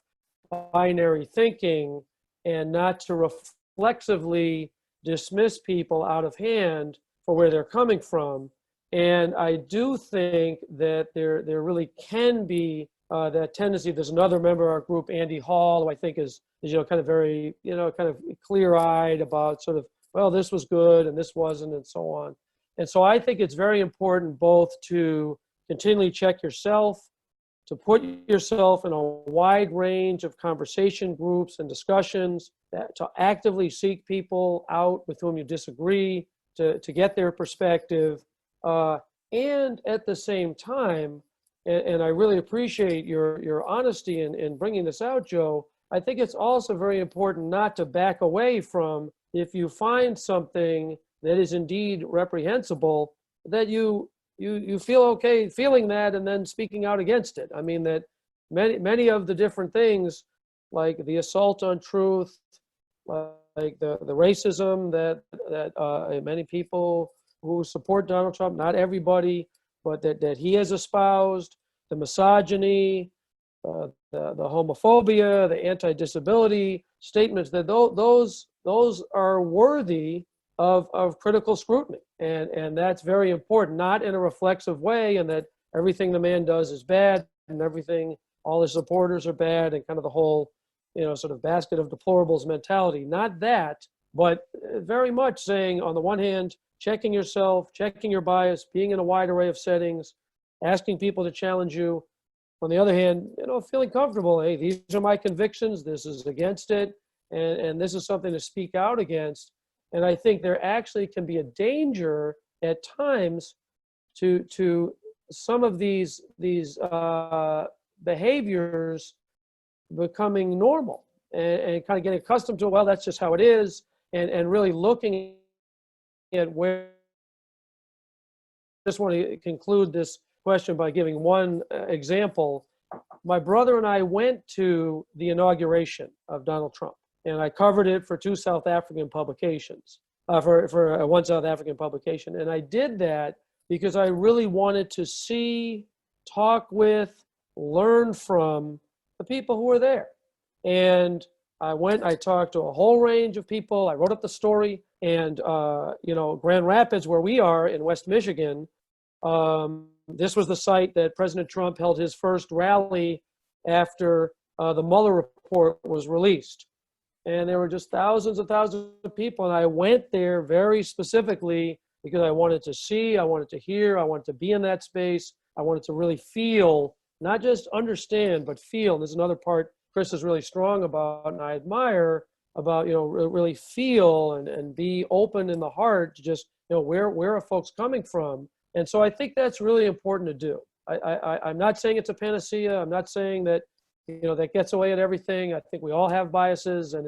binary thinking and not to reflexively dismiss people out of hand for where they're coming from. And I do think that there really can be that tendency. There's another member of our group, Andy Hall, who I think is, you know, kind of very, you know, kind of clear-eyed about sort of, well, this was good and this wasn't, and so on. And so I think it's very important both to continually check yourself, to put yourself in a wide range of conversation groups and discussions, to actively seek people out with whom you disagree, to get their perspective. And at the same time, and I really appreciate your honesty in bringing this out, Joe, I think it's also very important not to back away from, if you find something that is indeed reprehensible, that you feel okay feeling that and then speaking out against it. I mean, that many of the different things, like the assault on truth, like the racism that many people who support Donald Trump, not everybody, but that he has espoused, the misogyny, the homophobia, the anti-disability statements, that those are worthy of critical scrutiny. And that's very important, not in a reflexive way, and that everything the man does is bad and everything, all his supporters are bad, and kind of the whole, you know, sort of basket of deplorables mentality. Not that, but very much saying, on the one hand, checking yourself, checking your bias, being in a wide array of settings, asking people to challenge you. On the other hand, you know, feeling comfortable, hey, these are my convictions, this is against it, and this is something to speak out against. And I think there actually can be a danger at times to some of these behaviors becoming normal and kind of getting accustomed to, well, that's just how it is, and really looking at where. I just want to conclude this question by giving one example. My brother and I went to the inauguration of Donald Trump, and I covered it for 2 South African publications, for one South African publication. And I did that because I really wanted to see, talk with, learn from the people who were there. And I talked to a whole range of people. I wrote up the story, and, you know, Grand Rapids, where we are in West Michigan, this was the site that President Trump held his first rally after the Mueller report was released. And there were just thousands and thousands of people. And I went there very specifically because I wanted to see, I wanted to hear, I wanted to be in that space. I wanted to really feel, not just understand, but feel. There's another part Chris is really strong about, and I admire, about, you know, really feel and be open in the heart to just, you know, where are folks coming from? And so I think that's really important to do. I'm not saying it's a panacea. I'm not saying that, that gets away at everything. I think we all have biases, and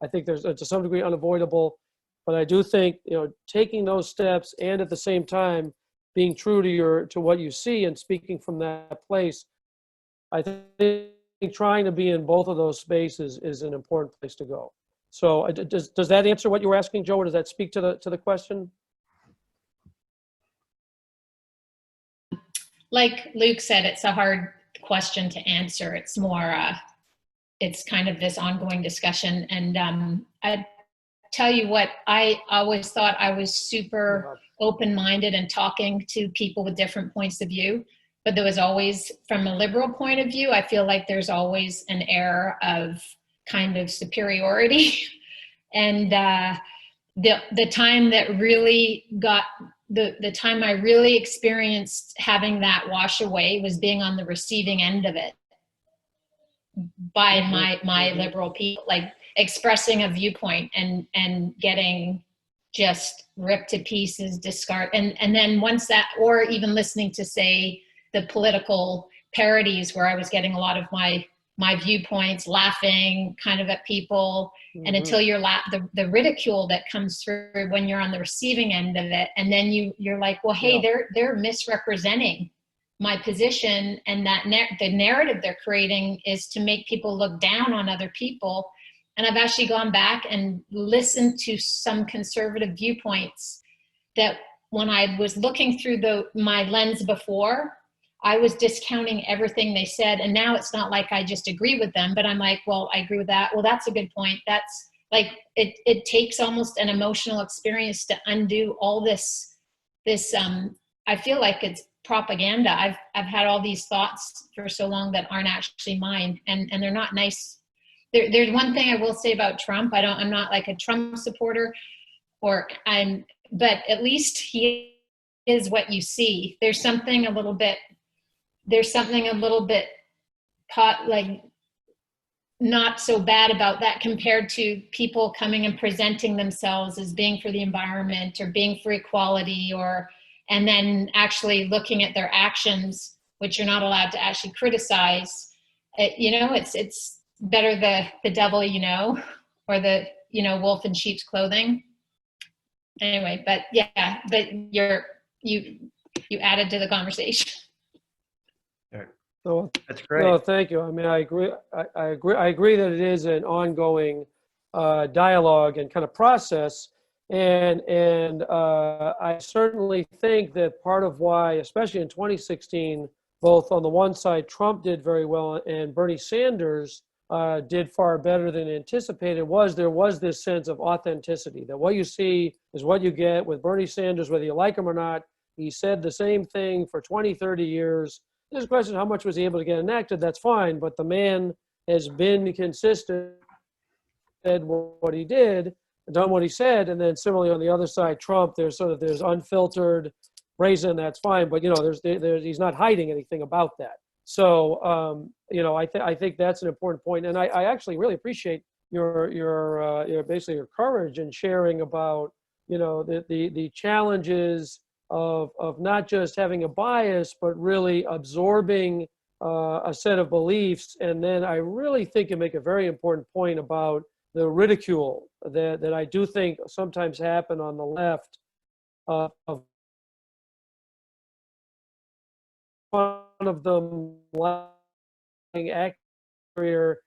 I think there's to some degree unavoidable. But I do think, taking those steps and at the same time being true to what you see and speaking from that place, I think trying to be in both of those spaces is an important place to go. So does that answer what you were asking, Joe, or does that speak to the question? Like Luke said, it's a hard question to answer. It's more, it's kind of this ongoing discussion. And I tell you what, I always thought I was super open-minded and talking to people with different points of view. But there was always, from a liberal point of view, I feel like there's always an air of kind of superiority. And the time that really got, the time I really experienced having that wash away was being on the receiving end of it by my liberal people, like expressing a viewpoint and getting just ripped to pieces, discard. And then once that, or even listening to, say, the political parodies where I was getting a lot of my viewpoints, laughing kind of at people. And until you're the ridicule that comes through when you're on the receiving end of it. And then you're like, well, hey, they're misrepresenting my position. And that the narrative they're creating is to make people look down on other people. And I've actually gone back and listened to some conservative viewpoints that when I was looking through my lens before, I was discounting everything they said. And now it's not like I just agree with them, but I'm like, well, I agree with that. Well, that's a good point. That's like, it takes almost an emotional experience to undo all this, I feel like it's propaganda. I've had all these thoughts for so long that aren't actually mine, and they're not nice. There's one thing I will say about Trump. I'm not like a Trump supporter, but at least he is what you see. There's something a little bit like not so bad about that compared to people coming and presenting themselves as being for the environment or being for equality, and then actually looking at their actions, which you're not allowed to actually criticize. It's better the devil or the wolf in sheep's clothing. Anyway, but yeah, but you added to the conversation. So, that's great. No, thank you. I mean, I agree. I agree that it is an ongoing dialogue and kind of process, and I certainly think that part of why, especially in 2016, both on the one side, Trump did very well and Bernie Sanders did far better than anticipated, there was this sense of authenticity, that what you see is what you get. With Bernie Sanders, whether you like him or not, he said the same thing for 20, 30 years. There's a question, how much was he able to get enacted? That's fine, but the man has been consistent, said what he did, done what he said, and then similarly on the other side, Trump, there's unfiltered, brazen, that's fine, but he's not hiding anything about that. So I think that's an important point, and I actually really appreciate your basically your courage in sharing about the challenges of not just having a bias, but really absorbing a set of beliefs. And then I really think you make a very important point about the ridicule that I do think sometimes happen on the left of one of them lying accurate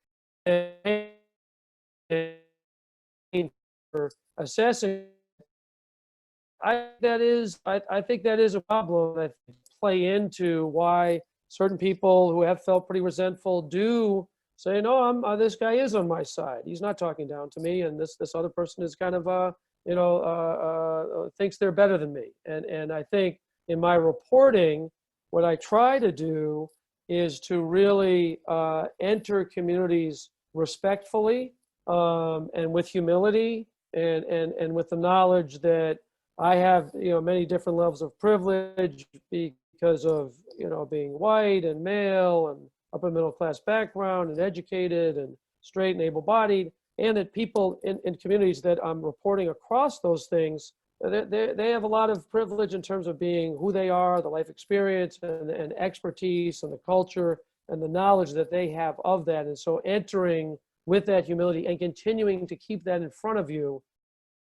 for assessing. I think that is a problem that play into why certain people who have felt pretty resentful do say, no, this guy is on my side. He's not talking down to me, and this other person is kind of thinks they're better than me. And I think in my reporting, what I try to do is to really enter communities respectfully and with humility and with the knowledge that I have, many different levels of privilege because of, being white and male and upper middle class background and educated and straight and able-bodied, and that people in communities that I'm reporting across those things they have a lot of privilege in terms of being who they are, the life experience and expertise and the culture and the knowledge that they have of that. And so entering with that humility and continuing to keep that in front of you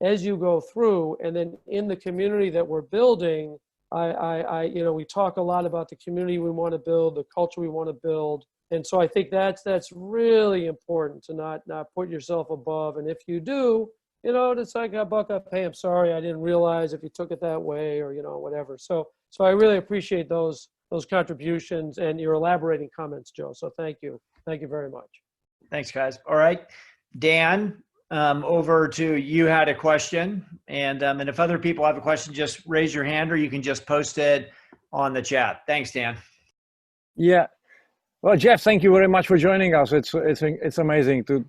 as you go through. And then in the community that we're building, we talk a lot about the community we want to build, the culture we want to build. And so I think that's really important to not put yourself above. And if you do, it's like a buck up, hey, I'm sorry, I didn't realize if you took it that way, or, whatever. So I really appreciate those contributions and your elaborating comments, Joe. So thank you. Thank you very much. Thanks, guys. All right, Dan, over to you. Had a question, and if other people have a question, just raise your hand, or you can just post it on the chat. Thanks, Dan. Yeah. Well, Jeff, thank you very much for joining us. It's amazing to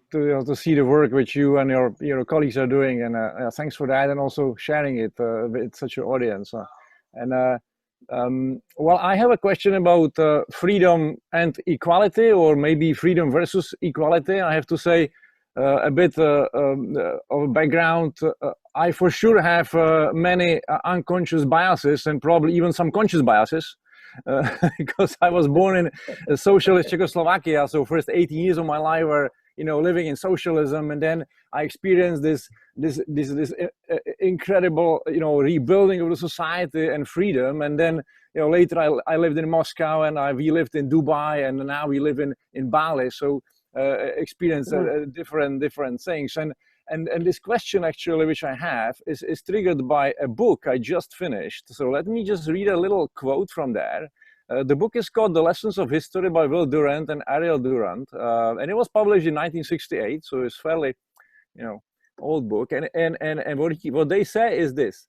see the work which you and your colleagues are doing, and thanks for that, and also sharing it with such an audience. Well, I have a question about freedom and equality, or maybe freedom versus equality. I have to say a bit of a background. I for sure have many unconscious biases, and probably even some conscious biases. Because I was born in socialist Czechoslovakia, so first 18 years of my life were living in socialism, and then I experienced this incredible rebuilding of the society and freedom, and then later I lived in Moscow, and we lived in Dubai, and now we live in Bali, so experienced different things. And this question actually, which I have, is triggered by a book I just finished. So let me just read a little quote from there. The book is called The Lessons of History by Will Durant and Ariel Durant. And it was published in 1968, so it's fairly, old book. And what they say is this: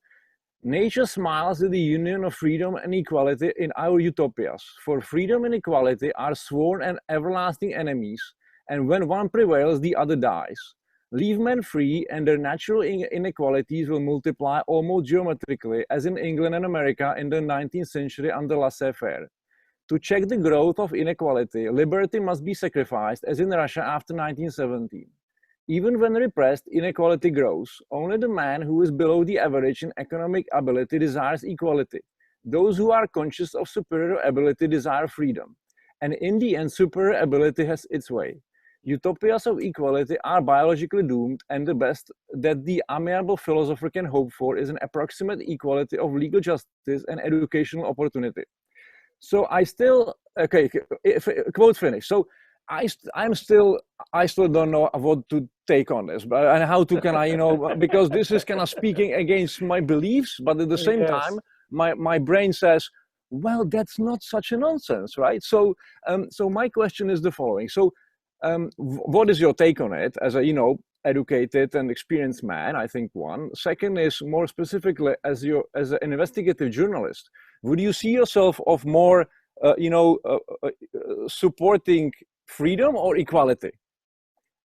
nature smiles at the union of freedom and equality in our utopias. For freedom and equality are sworn and everlasting enemies, and when one prevails, the other dies. Leave men free, and their natural inequalities will multiply almost geometrically, as in England and America in the 19th century under laissez-faire. To check the growth of inequality, liberty must be sacrificed, as in Russia after 1917. Even when repressed, inequality grows. Only the man who is below the average in economic ability desires equality. Those who are conscious of superior ability desire freedom. And in the end, superior ability has its way. Utopias of equality are biologically doomed, and the best that the amiable philosopher can hope for is an approximate equality of legal justice and educational opportunity. So I still, quote finished. So I still don't know what to take on this, and how to can I, because this is kind of speaking against my beliefs, but at the same time, my brain says, well, that's not such a nonsense, right? So, so my question is the following. So, what is your take on it as a educated and experienced man? I think one. Second is more specifically as an investigative journalist, would you see yourself of more supporting freedom or equality?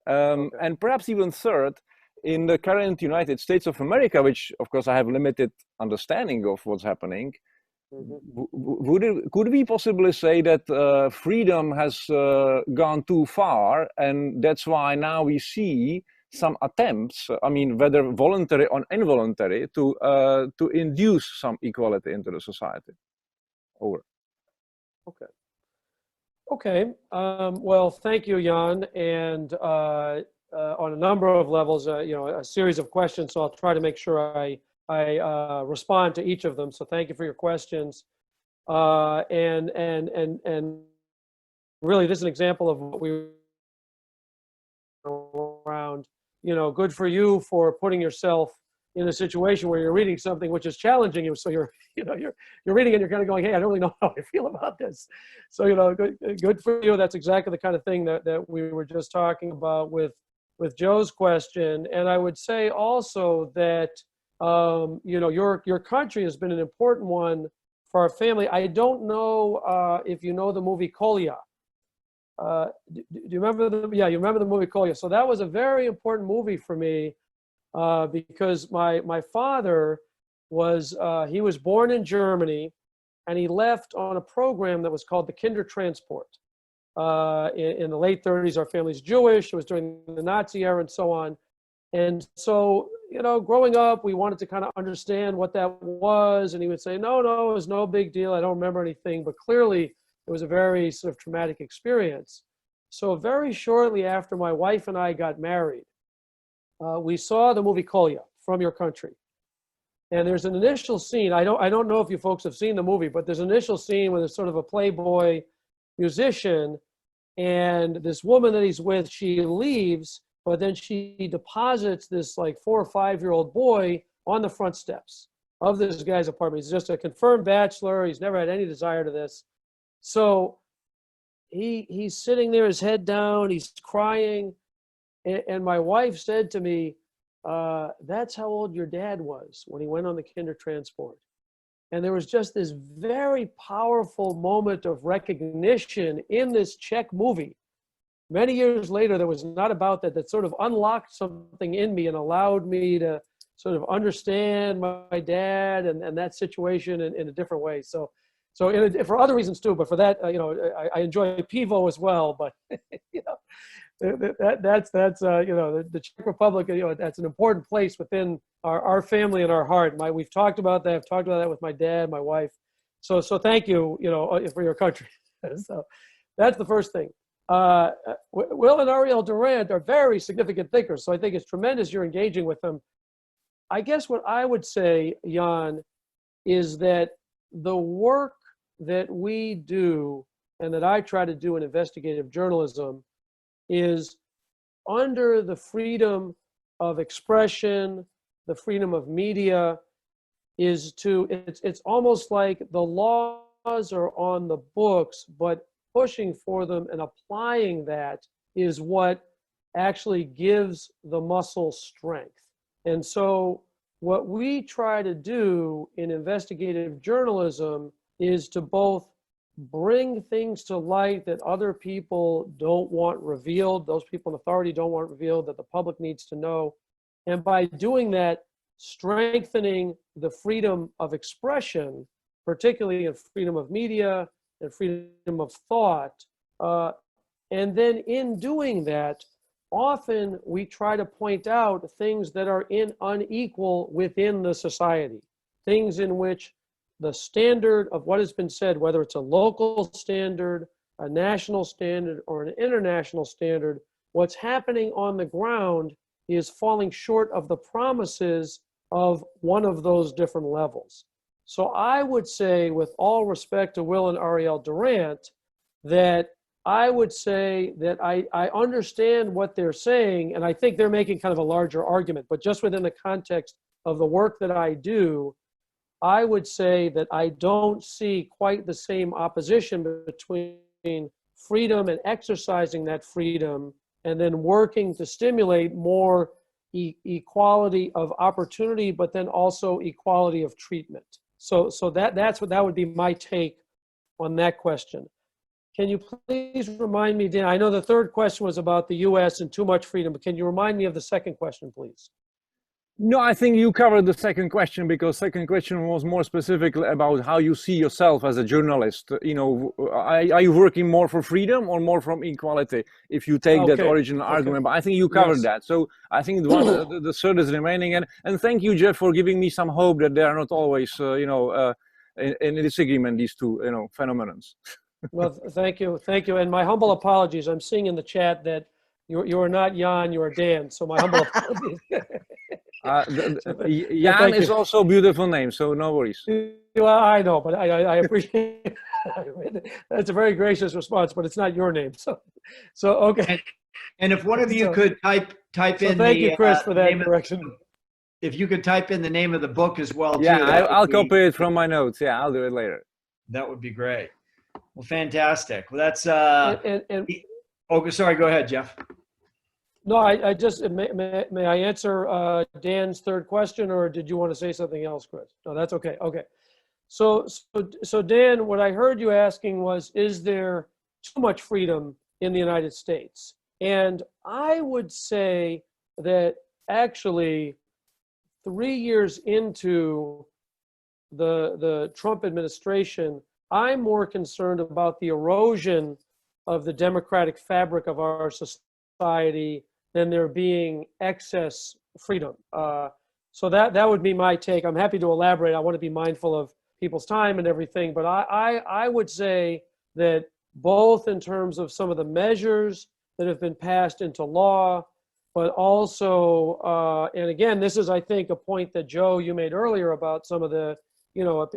And perhaps even third, in the current United States of America, which of course I have limited understanding of what's happening, could we possibly say that freedom has gone too far, and that's why now we see some attempts, I mean, whether voluntary or involuntary, to induce some equality into the society? Over. Okay. Well, thank you, Jan. And on a number of levels, a series of questions. So I'll try to make sure I respond to each of them. So thank you for your questions. And really, this is an example of what we around. Good for you for putting yourself in a situation where you're reading something which is challenging you. So you're reading and you're kind of going, hey, I don't really know how I feel about this. So good for you. That's exactly the kind of thing that we were just talking about with Joe's question. And I would say also that your country has been an important one for our family. I don't know if you know the movie Kolya. Do you remember you remember the movie Kolya? So that was a very important movie for me because my father was he was born in Germany, and he left on a program that was called the Kindertransport. In the late 30s, our family's Jewish. It was during the Nazi era and so on. And so, growing up, we wanted to kind of understand what that was. And he would say, no, it was no big deal. I don't remember anything. But clearly, it was a very sort of traumatic experience. So very shortly after my wife and I got married, we saw the movie Kolya, From Your Country. And there's an initial scene. I don't know if you folks have seen the movie, but there's an initial scene where there's sort of a playboy musician, and this woman that he's with, she leaves, but then she deposits this like 4 or 5-year-old boy on the front steps of this guy's apartment. He's just a confirmed bachelor. He's never had any desire to this. So he's sitting there, his head down, he's crying. And my wife said to me, that's how old your dad was when he went on the kinder transport. And there was just this very powerful moment of recognition in this Czech movie. Many years later, that was not about that sort of unlocked something in me and allowed me to sort of understand my dad and that situation in a different way. So for other reasons too, but for that, I enjoy Pivo as well, but that's the Czech Republic, that's an important place within our family and our heart. We've talked about that. I've talked about that with my dad, my wife. So thank you, for your country. So that's the first thing. Will and Ariel Durant are very significant thinkers. So I think it's tremendous you're engaging with them. I guess what I would say, Jan, is that the work that we do and that I try to do in investigative journalism is under the freedom of expression, the freedom of media, it's almost like the laws are on the books, but pushing for them and applying that is what actually gives the muscle strength. And so what we try to do in investigative journalism is to both bring things to light that other people don't want revealed, those people in authority don't want revealed, that the public needs to know. And by doing that, strengthening the freedom of expression, particularly in freedom of media and freedom of thought. And then in doing that, often we try to point out things that are unequal within the society, things in which the standard of what has been said, whether it's a local standard, a national standard, or an international standard, what's happening on the ground is falling short of the promises of one of those different levels. So I would say, with all respect to Will and Ariel Durant, that I would say that I understand what they're saying, and I think they're making kind of a larger argument, but just within the context of the work that I do, I would say that I don't see quite the same opposition between freedom and exercising that freedom and then working to stimulate more equality of opportunity, but then also equality of treatment. So that would be my take on that question. Can you please remind me, Dan, I know the third question was about the US and too much freedom, but can you remind me of the second question, please? No, I think you covered the second question, because second question was more specifically about how you see yourself as a journalist. Are you working more for freedom or more from equality, if you take that original argument? But I think you covered that. So I think the third is remaining. And thank you, Jeff, for giving me some hope that they are not always, in disagreement, these two, phenomena. Well, thank you. And my humble apologies. I'm seeing in the chat that you are not Jan, you are Dan. So my humble apologies. Jan is also a beautiful name, so no worries. Well, I know, but I appreciate it. That's a very gracious response, but it's not your name. So okay. And if one of you could type in thank you, Chris, for that correction. If you could type in the name of the book as well, too. Yeah, I'll copy it from my notes. Yeah, I'll do it later. That would be great. Well, fantastic. Well, that's oh, sorry. Go ahead, Jeff. No, I just may I answer Dan's third question, or did you want to say something else, Chris? No, that's okay. Okay. So Dan, what I heard you asking was, is there too much freedom in the United States? And I would say that actually 3 years into the Trump administration, I'm more concerned about the erosion of the democratic fabric of our society than there being excess freedom. So that would be my take. I'm happy to elaborate. I want to be mindful of people's time and everything, but I would say that both in terms of some of the measures that have been passed into law, but also, and again, this is, I think, a point that Joe, you made earlier about some of the,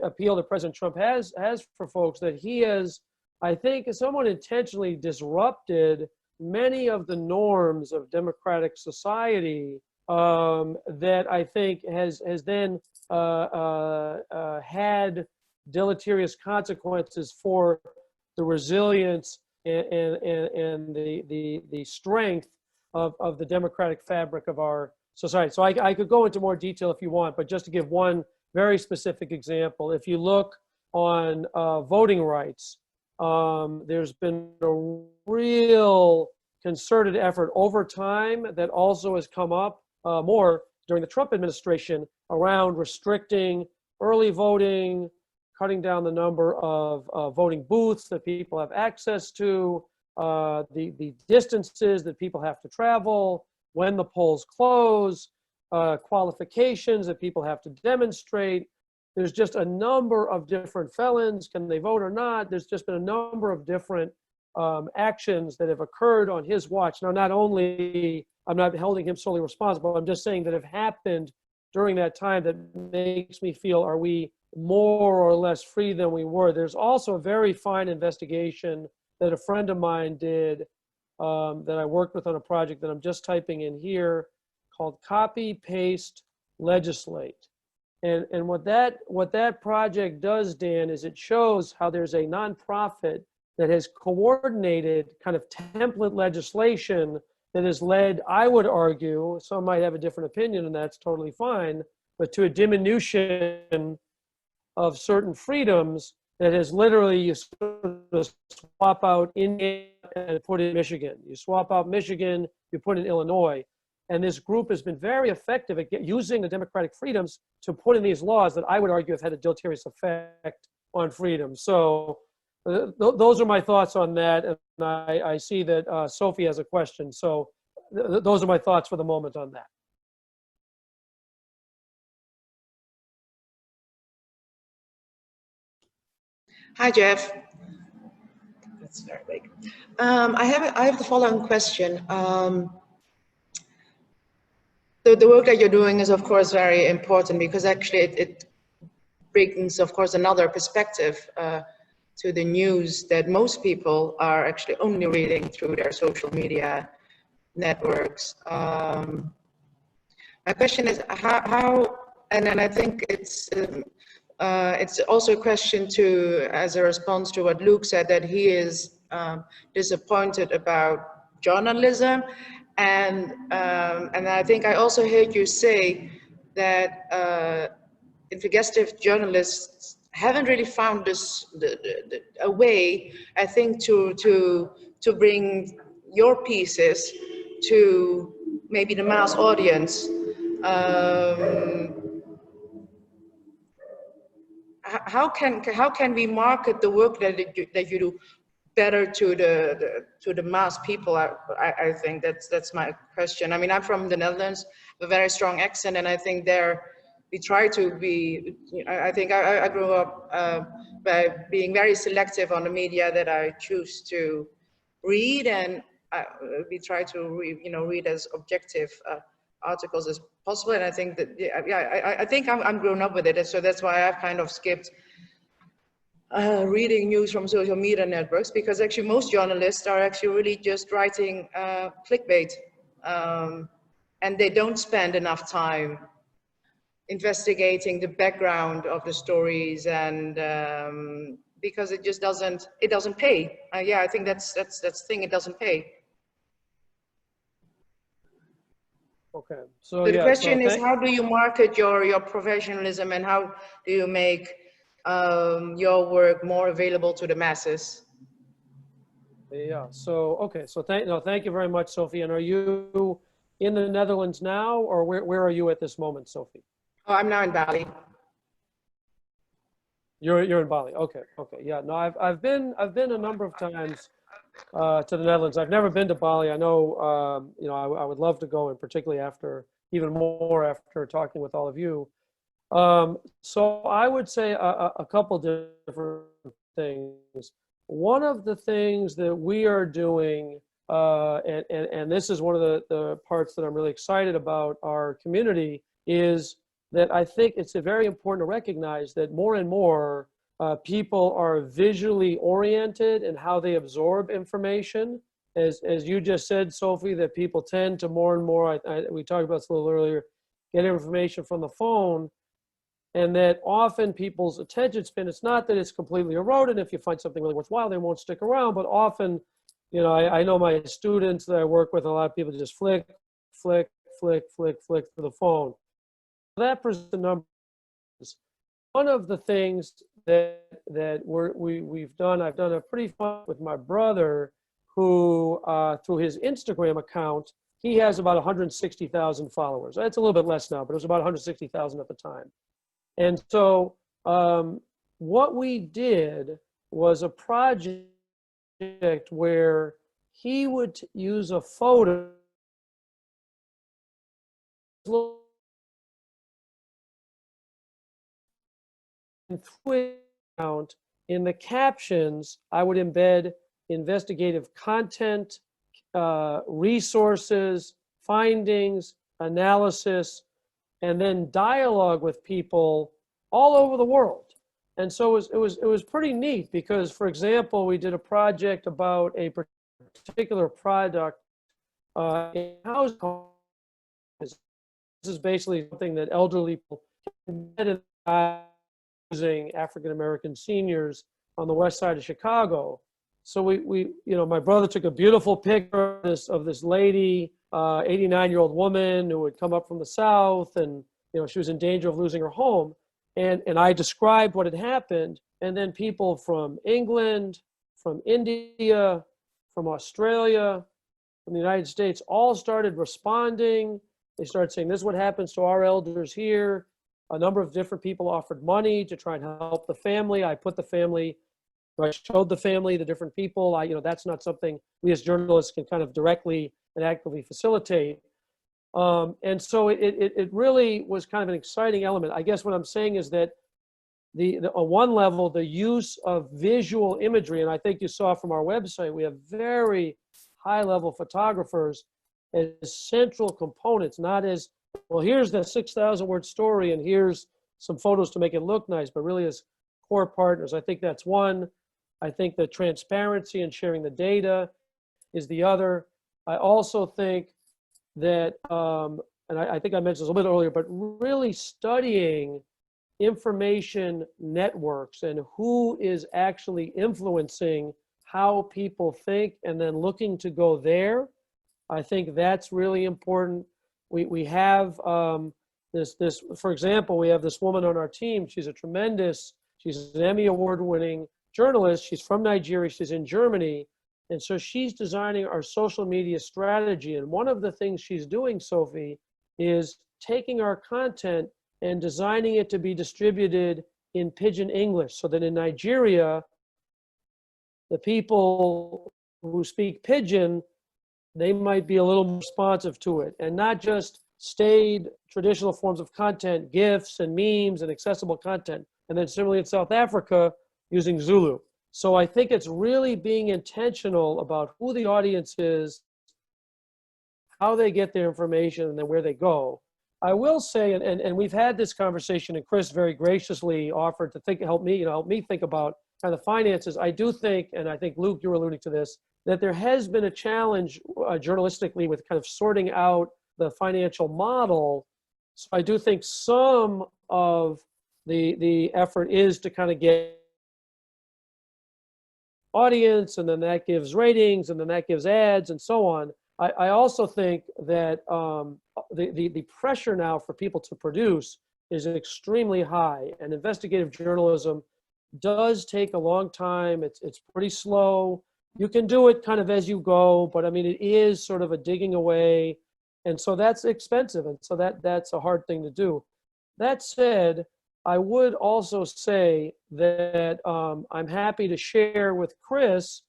appeal that President Trump has for folks, that he has, I think, somewhat intentionally disrupted many of the norms of democratic society that I think has then had deleterious consequences for the resilience and the strength of the democratic fabric of our society. So I could go into more detail if you want, but just to give one very specific example, if you look on voting rights, there's been a real concerted effort over time that also has come up more during the Trump administration around restricting early voting, cutting down the number of voting booths that people have access to, the distances that people have to travel, when the polls close, qualifications that people have to demonstrate. There's just a number of different felons. Can they vote or not? There's just been a number of different actions that have occurred on his watch. Now, not only, I'm not holding him solely responsible, I'm just saying that have happened during that time that makes me feel, are we more or less free than we were? There's also a very fine investigation that a friend of mine did that I worked with on a project that I'm just typing in here called Copy, Paste, Legislate. And what that project does, Dan, is it shows how there's a nonprofit that has coordinated kind of template legislation that has led, I would argue, some might have a different opinion and that's totally fine, but to a diminution of certain freedoms that has literally, you sort of swap out Indiana and put in Michigan. You swap out Michigan, you put in Illinois. And this group has been very effective at using the democratic freedoms to put in these laws that I would argue have had a deleterious effect on freedom. So those are my thoughts on that. And I see that Sophie has a question. So those are my thoughts for the moment on that. Hi, Jeff. That's very big. I have the following question. The work that you're doing is, of course, very important because actually it brings, of course, another perspective to the news that most people are actually only reading through their social media networks. My question is how, and then I think it's also a question to, as a response to what Luke said, that he is disappointed about journalism, and I think I also heard you say that investigative journalists haven't really found this a way, I think, to bring your pieces to maybe the mass audience. How can we market the work that you do better to the mass people? I think that's my question. I mean, I'm from the Netherlands, a very strong accent, and I think there we try to be. I think I grew up by being very selective on the media that I choose to read, and we try to read as objective articles as possible. And I think that I think I'm grown up with it, and so that's why I've kind of skipped reading news from social media networks, because actually most journalists are actually really just writing clickbait, and they don't spend enough time investigating the background of the stories, and because it just doesn't pay. Yeah, I think that's the thing, it doesn't pay. Okay, so the question is, how do you market your professionalism, and how do you make your work more available to the masses? Yeah, so, okay, so thank you very much, Sophie. And are you in the Netherlands now, or where are you at this moment, Sophie? Oh, I'm now in Bali. You're in Bali, okay, yeah. No, I've been a number of times to the Netherlands. I've never been to Bali. I know, I would love to go, and particularly after even more after talking with all of you. So I would say a couple different things. One of the things that we are doing, and this is one of the parts that I'm really excited about our community, is that I think it's very important to recognize that more and more people are visually oriented in how they absorb information. As you just said, Sophie, that people tend to more and more, we talked about this a little earlier, get information from the phone, and that often people's attention span, it's not that it's completely eroded. If you find something really worthwhile, they won't stick around, but often, you know, I know my students that I work with, a lot of people just flick, flick, flick, flick, flick through the phone. That presents the numbers. One of the things that we've done, I've done a pretty fun with my brother, who through his Instagram account, he has about 160,000 followers. It's a little bit less now, but it was about 160,000 at the time. And so what we did was a project where he would use a photo and through account, in the captions, I would embed investigative content, resources, findings, analysis, and then dialogue with people all over the world. And so it was pretty neat because, for example, we did a project about a particular product in housing. This is basically something that elderly people can get in using African-American seniors on the west side of Chicago. So we you know, my brother took a beautiful picture of this lady, 89-year-old woman who had come up from the South, and you know, she was in danger of losing her home. And I described what had happened, and then people from England, from India, from Australia, from the United States all started responding. They started saying, this is what happens to our elders here. A number of different people offered money to try and help the family. I showed the family the different people. You know, that's not something we as journalists can kind of directly and actively facilitate. And so it really was kind of an exciting element. I guess what I'm saying is that on one level, the use of visual imagery, and I think you saw from our website, we have very high-level photographers as central components, not as, well, here's the 6,000-word story and here's some photos to make it look nice, but really as core partners. I think that's one. I think the transparency and sharing the data is the other. I also think that, and I think I mentioned this a little bit earlier, but really studying information networks and who is actually influencing how people think and then looking to go there. I think that's really important. We have this, for example, we have this woman on our team. She's an Emmy award-winning journalist. She's from Nigeria, she's in Germany. And so she's designing our social media strategy. And one of the things she's doing, Sophie, is taking our content and designing it to be distributed in Pidgin English, so that in Nigeria, the people who speak Pidgin, they might be a little more responsive to it, and not just staid traditional forms of content, GIFs and memes and accessible content. And then similarly in South Africa, using Zulu. So I think it's really being intentional about who the audience is, how they get their information, and then where they go. I will say, and we've had this conversation, and Chris very graciously offered to help me think about kind of finances. I do think, and I think Luke, you were alluding to this, that there has been a challenge journalistically with kind of sorting out the financial model. So I do think some of the effort is to kind of get audience, and then that gives ratings, and then that gives ads, and so on. I also think that the pressure now for people to produce is extremely high, and investigative journalism does take a long time. It's pretty slow. You can do it kind of as you go, but I mean, it is sort of a digging away, and so that's expensive, and so that's a hard thing to do. That said, I would also say that I'm happy to share with Chris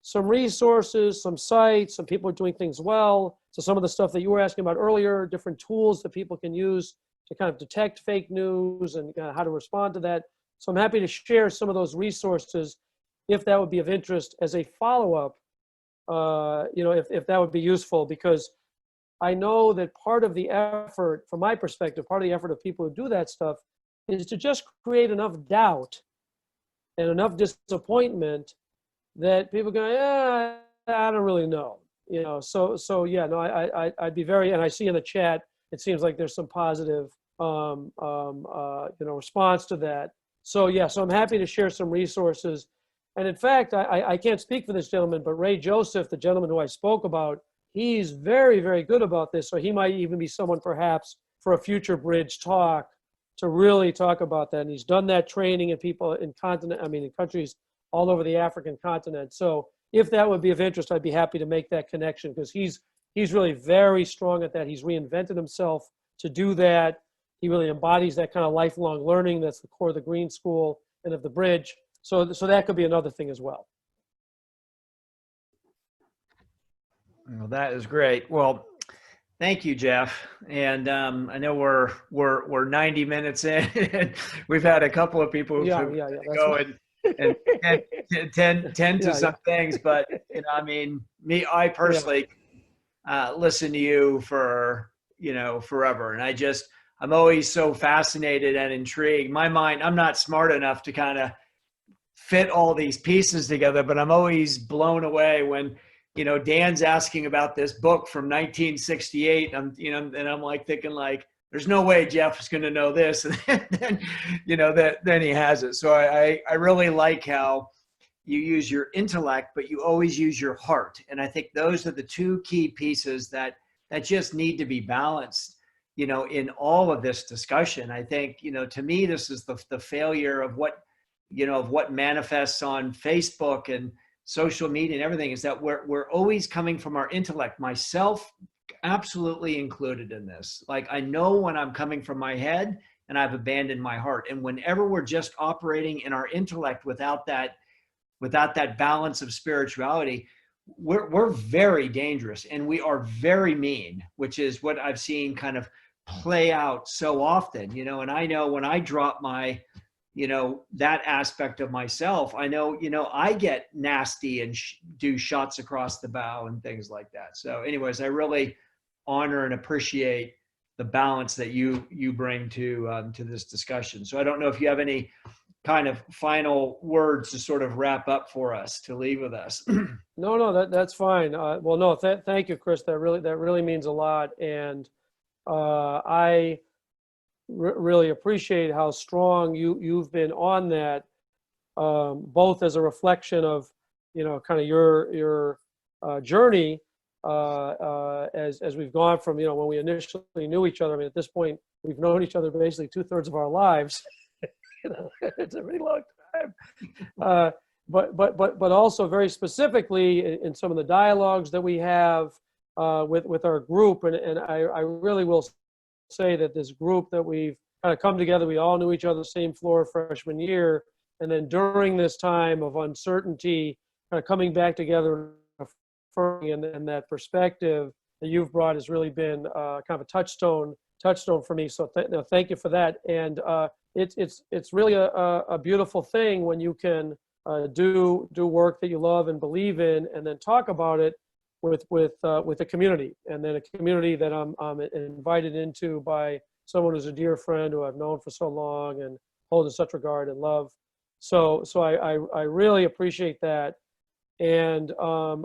some resources, some sites, some people are doing things well. So some of the stuff that you were asking about earlier, different tools that people can use to kind of detect fake news and how to respond to that. So I'm happy to share some of those resources if that would be of interest as a follow-up, if that would be useful, because I know that part of the effort, from my perspective, part of the effort of people who do that stuff is to just create enough doubt and enough disappointment that people go, yeah, I don't really know. So yeah, no, I'd be very, and I see in the chat, it seems like there's some positive, response to that. So yeah, so I'm happy to share some resources. And in fact, I can't speak for this gentleman, but Ray Joseph, the gentleman who I spoke about, he's very, very good about this. So he might even be someone perhaps for a future bridge talk to really talk about that. And he's done that training in people in in countries all over the African continent. So if that would be of interest, I'd be happy to make that connection, because he's really very strong at that. He's reinvented himself to do that. He really embodies that kind of lifelong learning. That's the core of the Green School and of the Bridge. So that could be another thing as well. Well, that is great. Well, thank you, Jeff. And I know we're 90 minutes in, and we've had a couple of people who go and tend to some things, but I personally listen to you for forever, and I'm always so fascinated and intrigued. My mind, I'm not smart enough to kind of fit all these pieces together, but I'm always blown away when Dan's asking about this book from 1968. And I'm like thinking like, there's no way Jeff is going to know this. And then he has it. So I really like how you use your intellect, but you always use your heart. And I think those are the two key pieces that just need to be balanced, in all of this discussion. I think, to me, this is the failure of what manifests on Facebook and social media and everything, is that we're always coming from our intellect, myself absolutely included in this. Like, I know when I'm coming from my head and I've abandoned my heart. And whenever we're just operating in our intellect without that balance of spirituality, we're very dangerous, and we are very mean, which is what I've seen kind of play out so often, and I know when I drop my, that aspect of myself, I know, I get nasty and do shots across the bow and things like that. So anyways, I really honor and appreciate the balance that you bring to this discussion. So I don't know if you have any kind of final words to sort of wrap up for us, to leave with us. No, that's fine. Well, no, thank you, Chris. That really means a lot. And I really appreciate how strong you've been on that, both as a reflection of, kind of your journey as we've gone from, when we initially knew each other. I mean, at this point, we've known each other basically 2/3 of our lives. It's a really long time. But also very specifically in some of the dialogues that we have with our group, and I really will say that this group that we've kind of come together, we all knew each other same floor freshman year, and then during this time of uncertainty, kind of coming back together and that perspective that you've brought has really been kind of a touchstone for me. So thank you for that. And it's really a beautiful thing when you can do work that you love and believe in, and then talk about it with a community, and then a community that I'm invited into by someone who's a dear friend who I've known for so long and hold in such regard and love. So I really appreciate that, and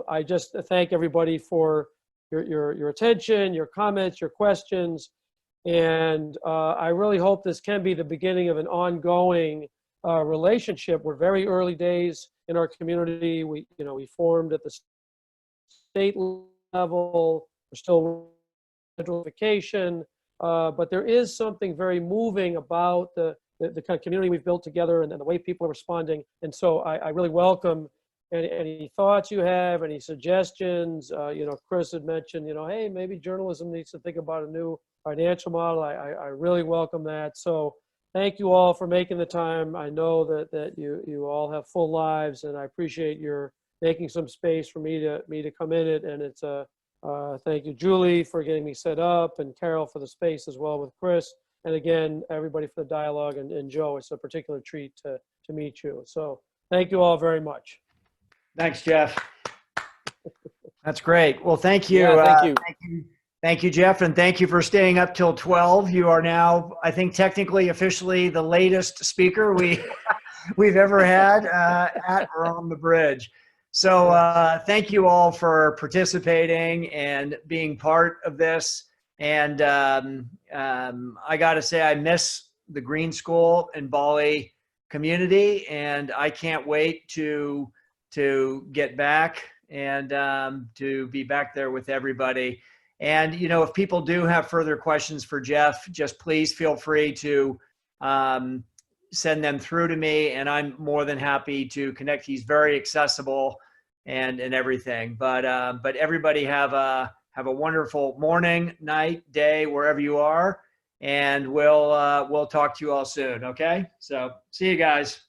I just thank everybody for your attention, your comments, your questions, and I really hope this can be the beginning of an ongoing relationship. We're very early days in our community. We formed at the state level. We're still gentrification, but there is something very moving about the kind of community we've built together, and the way people are responding. And so I really welcome any thoughts you have, any suggestions. Chris had mentioned, hey, maybe journalism needs to think about a new financial model. I really welcome that. So thank you all for making the time. I know that you all have full lives, and I appreciate your making some space for me to come in it. And it's a thank you, Julie, for getting me set up, and Carol for the space as well with Chris. And again, everybody for the dialogue, and Joe, it's a particular treat to meet you. So thank you all very much. Thanks, Jeff. That's great. Well, thank you. Yeah, thank you. Thank you, Jeff, and thank you for staying up till 12. You are now, I think, technically, officially the latest speaker we've ever had at or on the bridge. So thank you all for participating and being part of this. And I got to say, I miss the Green School and Bali community, and I can't wait to get back and to be back there with everybody. And, you know, if people do have further questions for Jeff, just please feel free to send them through to me, and I'm more than happy to connect. He's very accessible and everything. But everybody have a wonderful morning, night, day, wherever you are, and we'll talk to you all soon. Okay, so see you guys.